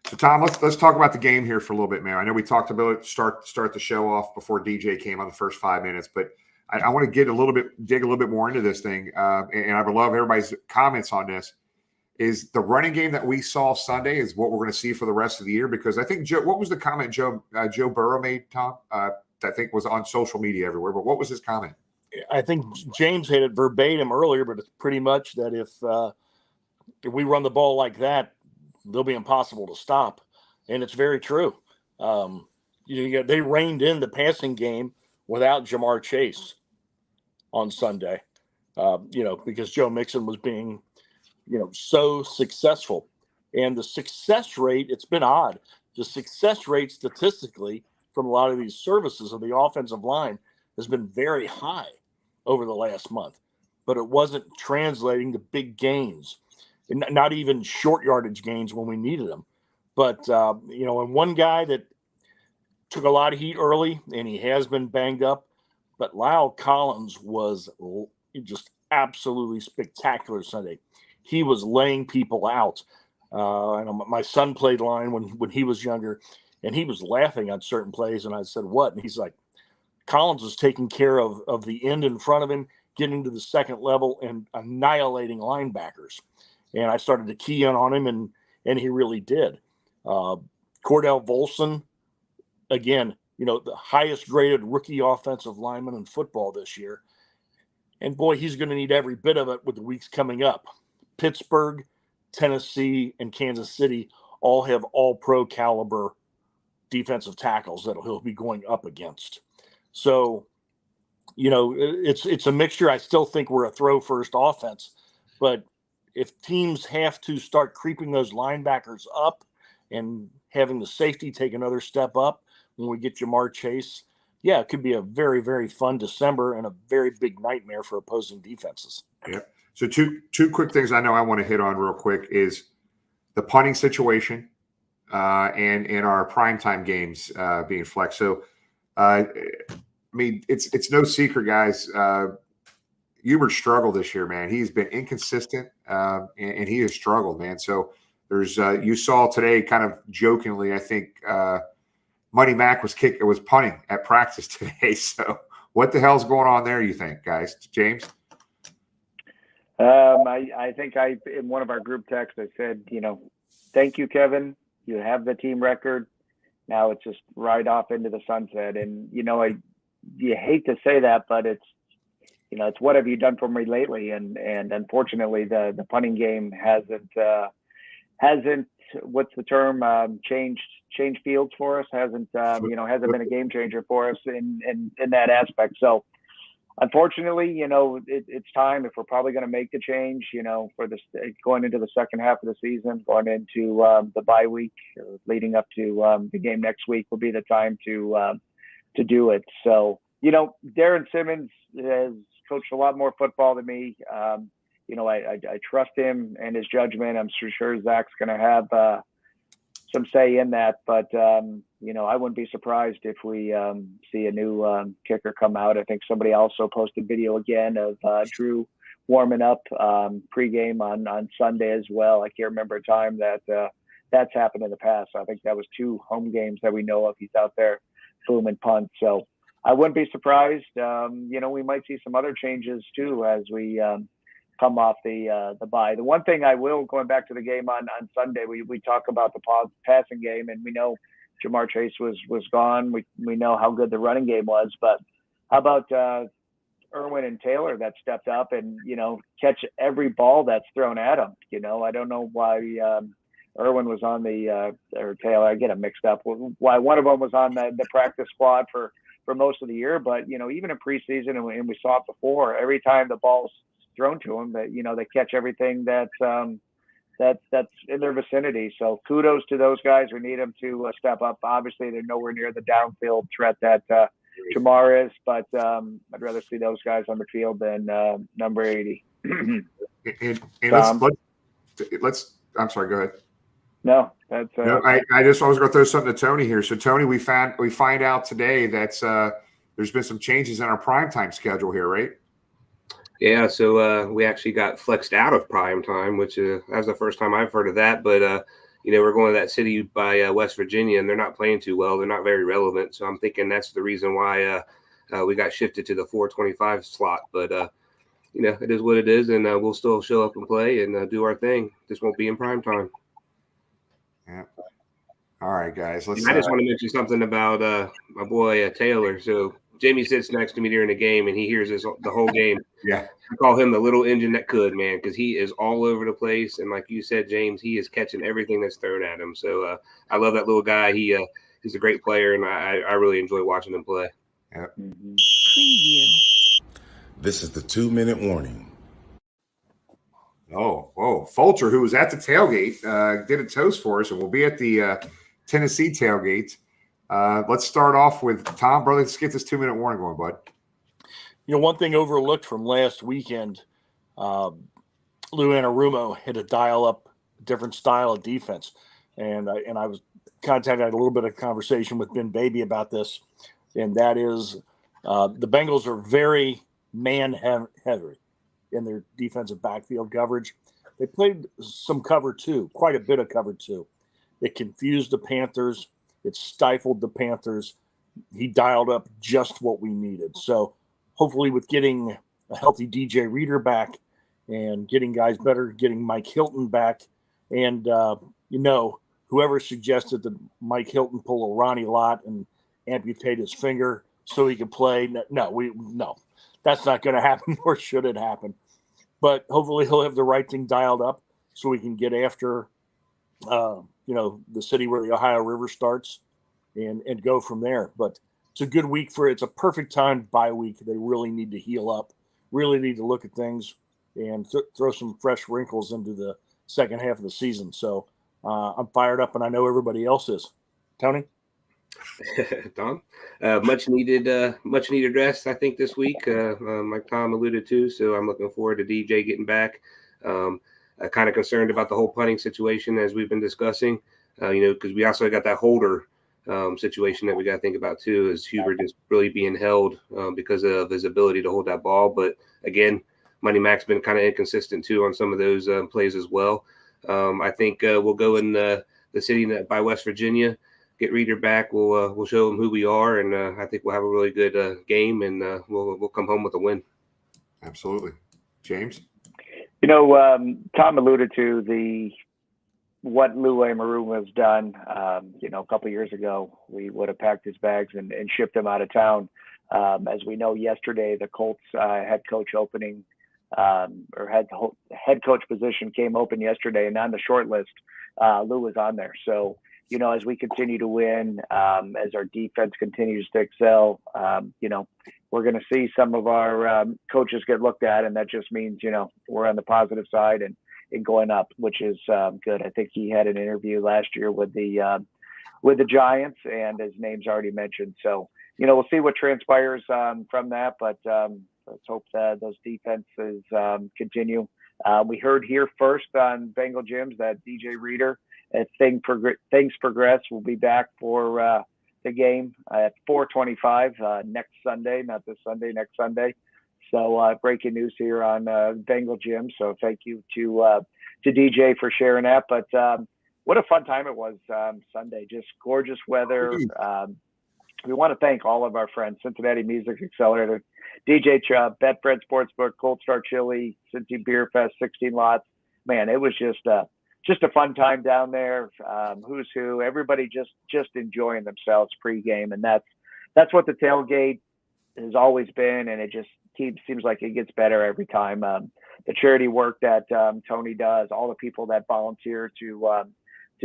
So, Tom, let's talk about the game here for a little bit, man. I know we talked about it, start the show off before DJ came on the first 5 minutes, but I want to dig a little bit more into this thing, and I would love everybody's comments on this. Is the running game that we saw Sunday is what we're going to see for the rest of the year? Because I think what was the comment Joe Burrow made, Tom? I think was on social media everywhere. But what was his comment? I think James had it verbatim earlier, but it's pretty much that if we run the ball like that, they'll be impossible to stop, and it's very true. They reined in the passing game without Jamar Chase on Sunday, because Joe Mixon was being, so successful. And the success rate, it's been odd. The success rate statistically from a lot of these services of the offensive line has been very high over the last month, but it wasn't translating to big gains, and not even short yardage gains when we needed them. But, and one guy that took a lot of heat early, and he has been banged up, but Lyle Collins was just absolutely spectacular Sunday. He was laying people out. And my son played line when he was younger, and he was laughing on certain plays. And I said, "What?" And he's like, "Collins was taking care of the end in front of him, getting to the second level and annihilating linebackers." And I started to key in on him, and he really did. Cordell Volson, again, the highest graded rookie offensive lineman in football this year. And boy, he's going to need every bit of it with the weeks coming up. Pittsburgh, Tennessee, and Kansas City all have all-pro caliber defensive tackles that he'll be going up against. So, it's a mixture. I still think we're a throw-first offense, but if teams have to start creeping those linebackers up and having the safety take another step up when we get Jamar Chase, it could be a very, very fun December and a very big nightmare for opposing defenses. Yeah. So two quick things I know I want to hit on real quick is the punting situation and in our primetime games being flexed. So, it's no secret, guys. Hubert struggled this year, man. He's been inconsistent and he has struggled, man. So there's you saw today kind of jokingly, I think Money Mac was punting at practice today. So what the hell's going on there, you think, guys? James? I think in one of our group texts, I said, thank you, Kevin. You have the team record. Now it's just right off into the sunset. And, you hate to say that, but it's what have you done for me lately? And unfortunately, the punting game hasn't what's the term, changed fields for us. Hasn't been a game changer for us in that aspect. So, unfortunately, it's time if we're probably going to make the change, for this going into the second half of the season, going into the bye week, leading up to the game next week will be the time to do it. So, Darren Simmons has coached a lot more football than me. I trust him and his judgment. I'm sure Zach's going to have some say in that, but I wouldn't be surprised if we see a new kicker come out. I think somebody also posted video again of Drew warming up pregame on Sunday as well. I can't remember a time that's happened in the past. I think that was 2 home games that we know of. He's out there booming punts. So I wouldn't be surprised. We might see some other changes too as we come off the bye. The one thing I will, going back to the game on Sunday, we talk about the passing game, and we know Jamar Chase was gone. We know how good the running game was, but how about Irwin and Taylor that stepped up and catch every ball that's thrown at them? I don't know why Irwin was on or Taylor, I get them mixed up. Why one of them was on the practice squad for most of the year, but even in preseason, and we saw it before, every time the ball's thrown to them, that they catch everything that's in their vicinity. So kudos to those guys. We need them to step up. Obviously, they're nowhere near the downfield threat that Jamar is, but I'd rather see those guys on the field than number 80. and let's. I'm sorry. Go ahead. No, that's. I was going to throw something to Tony here. So Tony, we find out today that there's been some changes in our primetime schedule here, right? Yeah, so we actually got flexed out of prime time, which that was the first time I've heard of that. But we're going to that city by West Virginia, and they're not playing too well. They're not very relevant. So I'm thinking that's the reason why we got shifted to the 4:25 slot. But it is what it is, and we'll still show up and play and do our thing. Just won't be in prime time. Yeah. All right, guys. I just want to mention something about my boy Taylor. So Jamie sits next to me during the game, and he hears this the whole game. Yeah, I call him the little engine that could, man, because he is all over the place. And like you said, James, he is catching everything that's thrown at him. So I love that little guy. He's a great player, and I really enjoy watching him play. Yep. Preview. This is the 2-minute warning. Oh, Fulcher, who was at the tailgate, did a toast for us, and we'll be at the Tennessee tailgate. Let's start off with Tom, brother. Let's get this 2-minute warning going, bud. One thing overlooked from last weekend, Lou Anarumo had to dial up a different style of defense. And I was contacted, I had a little bit of conversation with Ben Baby about this, and that is the Bengals are very man-heavy in their defensive backfield coverage. They played some cover two, quite a bit of cover two. It confused the Panthers. It stifled the Panthers. He dialed up just what we needed. So hopefully with getting a healthy DJ Reader back and getting guys better, getting Mike Hilton back, and, whoever suggested that Mike Hilton pull a Ronnie Lott and amputate his finger so he could play, no, that's not going to happen, nor should it happen. But hopefully he'll have the right thing dialed up so we can get after the city where the Ohio River starts and go from there. But it's a good week it's a perfect time bye week. They really need to heal up, really need to look at things and throw some fresh wrinkles into the second half of the season. So I'm fired up, and I know everybody else is. Tony? Tom, much needed rest, I think, this week, like Tom alluded to. So I'm looking forward to DJ getting back. Kind of concerned about the whole punting situation as we've been discussing, because we also got that holder situation that we got to think about too, is Hubert just really being held because of his ability to hold that ball. But again, Money Mac's been kind of inconsistent too on some of those plays as well. I think we'll go in the city by West Virginia, get Reader back. We'll show them who we are, and I think we'll have a really good game, and we'll come home with a win. Absolutely. James? Tom alluded to what Lou Amaru has done. A couple of years ago, we would have packed his bags and shipped him out of town. As we know, yesterday the Colts head coach opening or head coach position came open yesterday, and on the short list, Lou was on there. So, as we continue to win, as our defense continues to excel, we're going to see some of our coaches get looked at, and that just means, we're on the positive side and going up, which is good. I think he had an interview last year with the Giants, and his name's already mentioned. So, we'll see what transpires from that, but let's hope that those defenses continue. We heard here first on Bengal Gyms that DJ Reader, as things progress, will be back for the game at 4:25 next Sunday, not this Sunday, next Sunday. So breaking news here on Bengal Gym. So thank you to DJ for sharing that. But what a fun time it was Sunday. Just gorgeous weather. We want to thank all of our friends, Cincinnati Music Accelerator, DJ Chubb, Betfred Sportsbook, Cold Star Chili, Cincy Beer Fest, 16 Lots. Man, it was just a fun time down there. Who's who, everybody just enjoying themselves pregame, and that's what the tailgate has always been, and it just seems like it gets better every time. The charity work that Tony does, all the people that volunteer to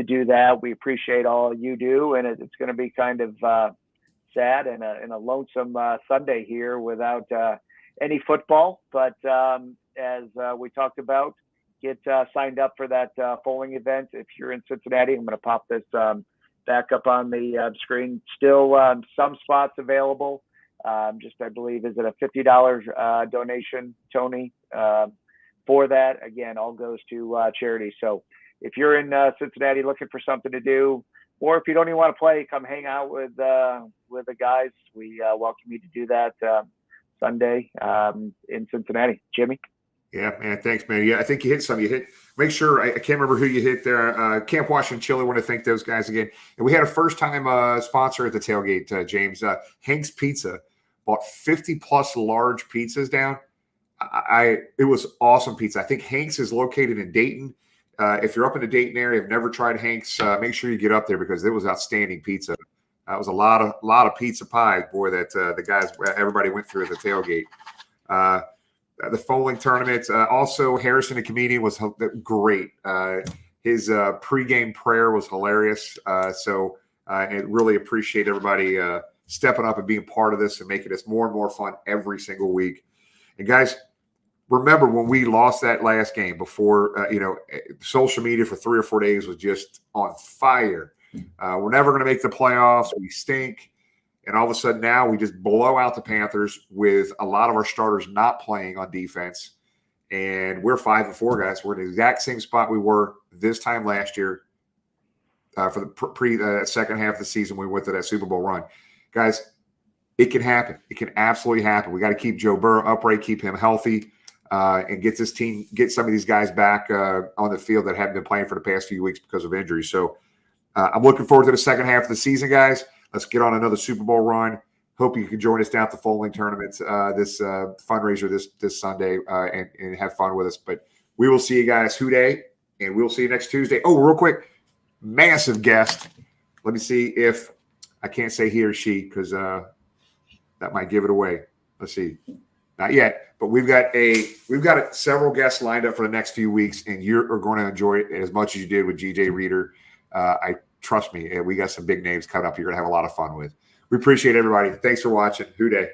do that, we appreciate all you do, and it's going to be kind of sad and a lonesome Sunday here without any football. But as we talked about, get signed up for that bowling event if you're in Cincinnati. I'm going to pop this back up on the screen. Still some spots available. Just, I believe, is it a $50 donation, Tony, for that? Again, all goes to charity. So if you're in Cincinnati looking for something to do, or if you don't even want to play, come hang out with the guys. We welcome you to do that Sunday in Cincinnati. Jimmy? Yeah, man. Thanks, man. Yeah, I think you hit some. Make sure, I can't remember who you hit there. Camp Washington Chili. I want to thank those guys again. And we had a first-time sponsor at the tailgate, James. Hank's Pizza bought 50-plus large pizzas down. It was awesome pizza. I think Hank's is located in Dayton. If you're up in the Dayton area, have never tried Hank's, make sure you get up there because it was outstanding pizza. It was a lot of pizza pie, boy, that the guys, everybody went through at the tailgate. The Foaling tournament, also Harrison, the comedian, was great. His pregame prayer was hilarious. So I really appreciate everybody stepping up and being part of this and making this more and more fun every single week. And guys, remember when we lost that last game before, social media for 3 or 4 days was just on fire. We're never going to make the playoffs. We stink. And all of a sudden now we just blow out the Panthers with a lot of our starters not playing on defense. And we're 5-4, guys. We're in the exact same spot we were this time last year for the second half of the season when we went to that Super Bowl run. Guys, it can happen. It can absolutely happen. We got to keep Joe Burrow upright, keep him healthy, and get this team, get some of these guys back on the field that haven't been playing for the past few weeks because of injuries. So I'm looking forward to the second half of the season, guys. Let's get on another Super Bowl run. Hope you can join us down at the Foaling tournament, this fundraiser this Sunday, and have fun with us. But we will see you guys Houday, and we'll see you next Tuesday. Oh, real quick, massive guest. Let me see if I can't say he or she because that might give it away. Let's see. Not yet, but we've got several guests lined up for the next few weeks, and you're going to enjoy it as much as you did with DJ Reader. Trust me, we got some big names coming up you're going to have a lot of fun with. We appreciate everybody. Thanks for watching. Houday.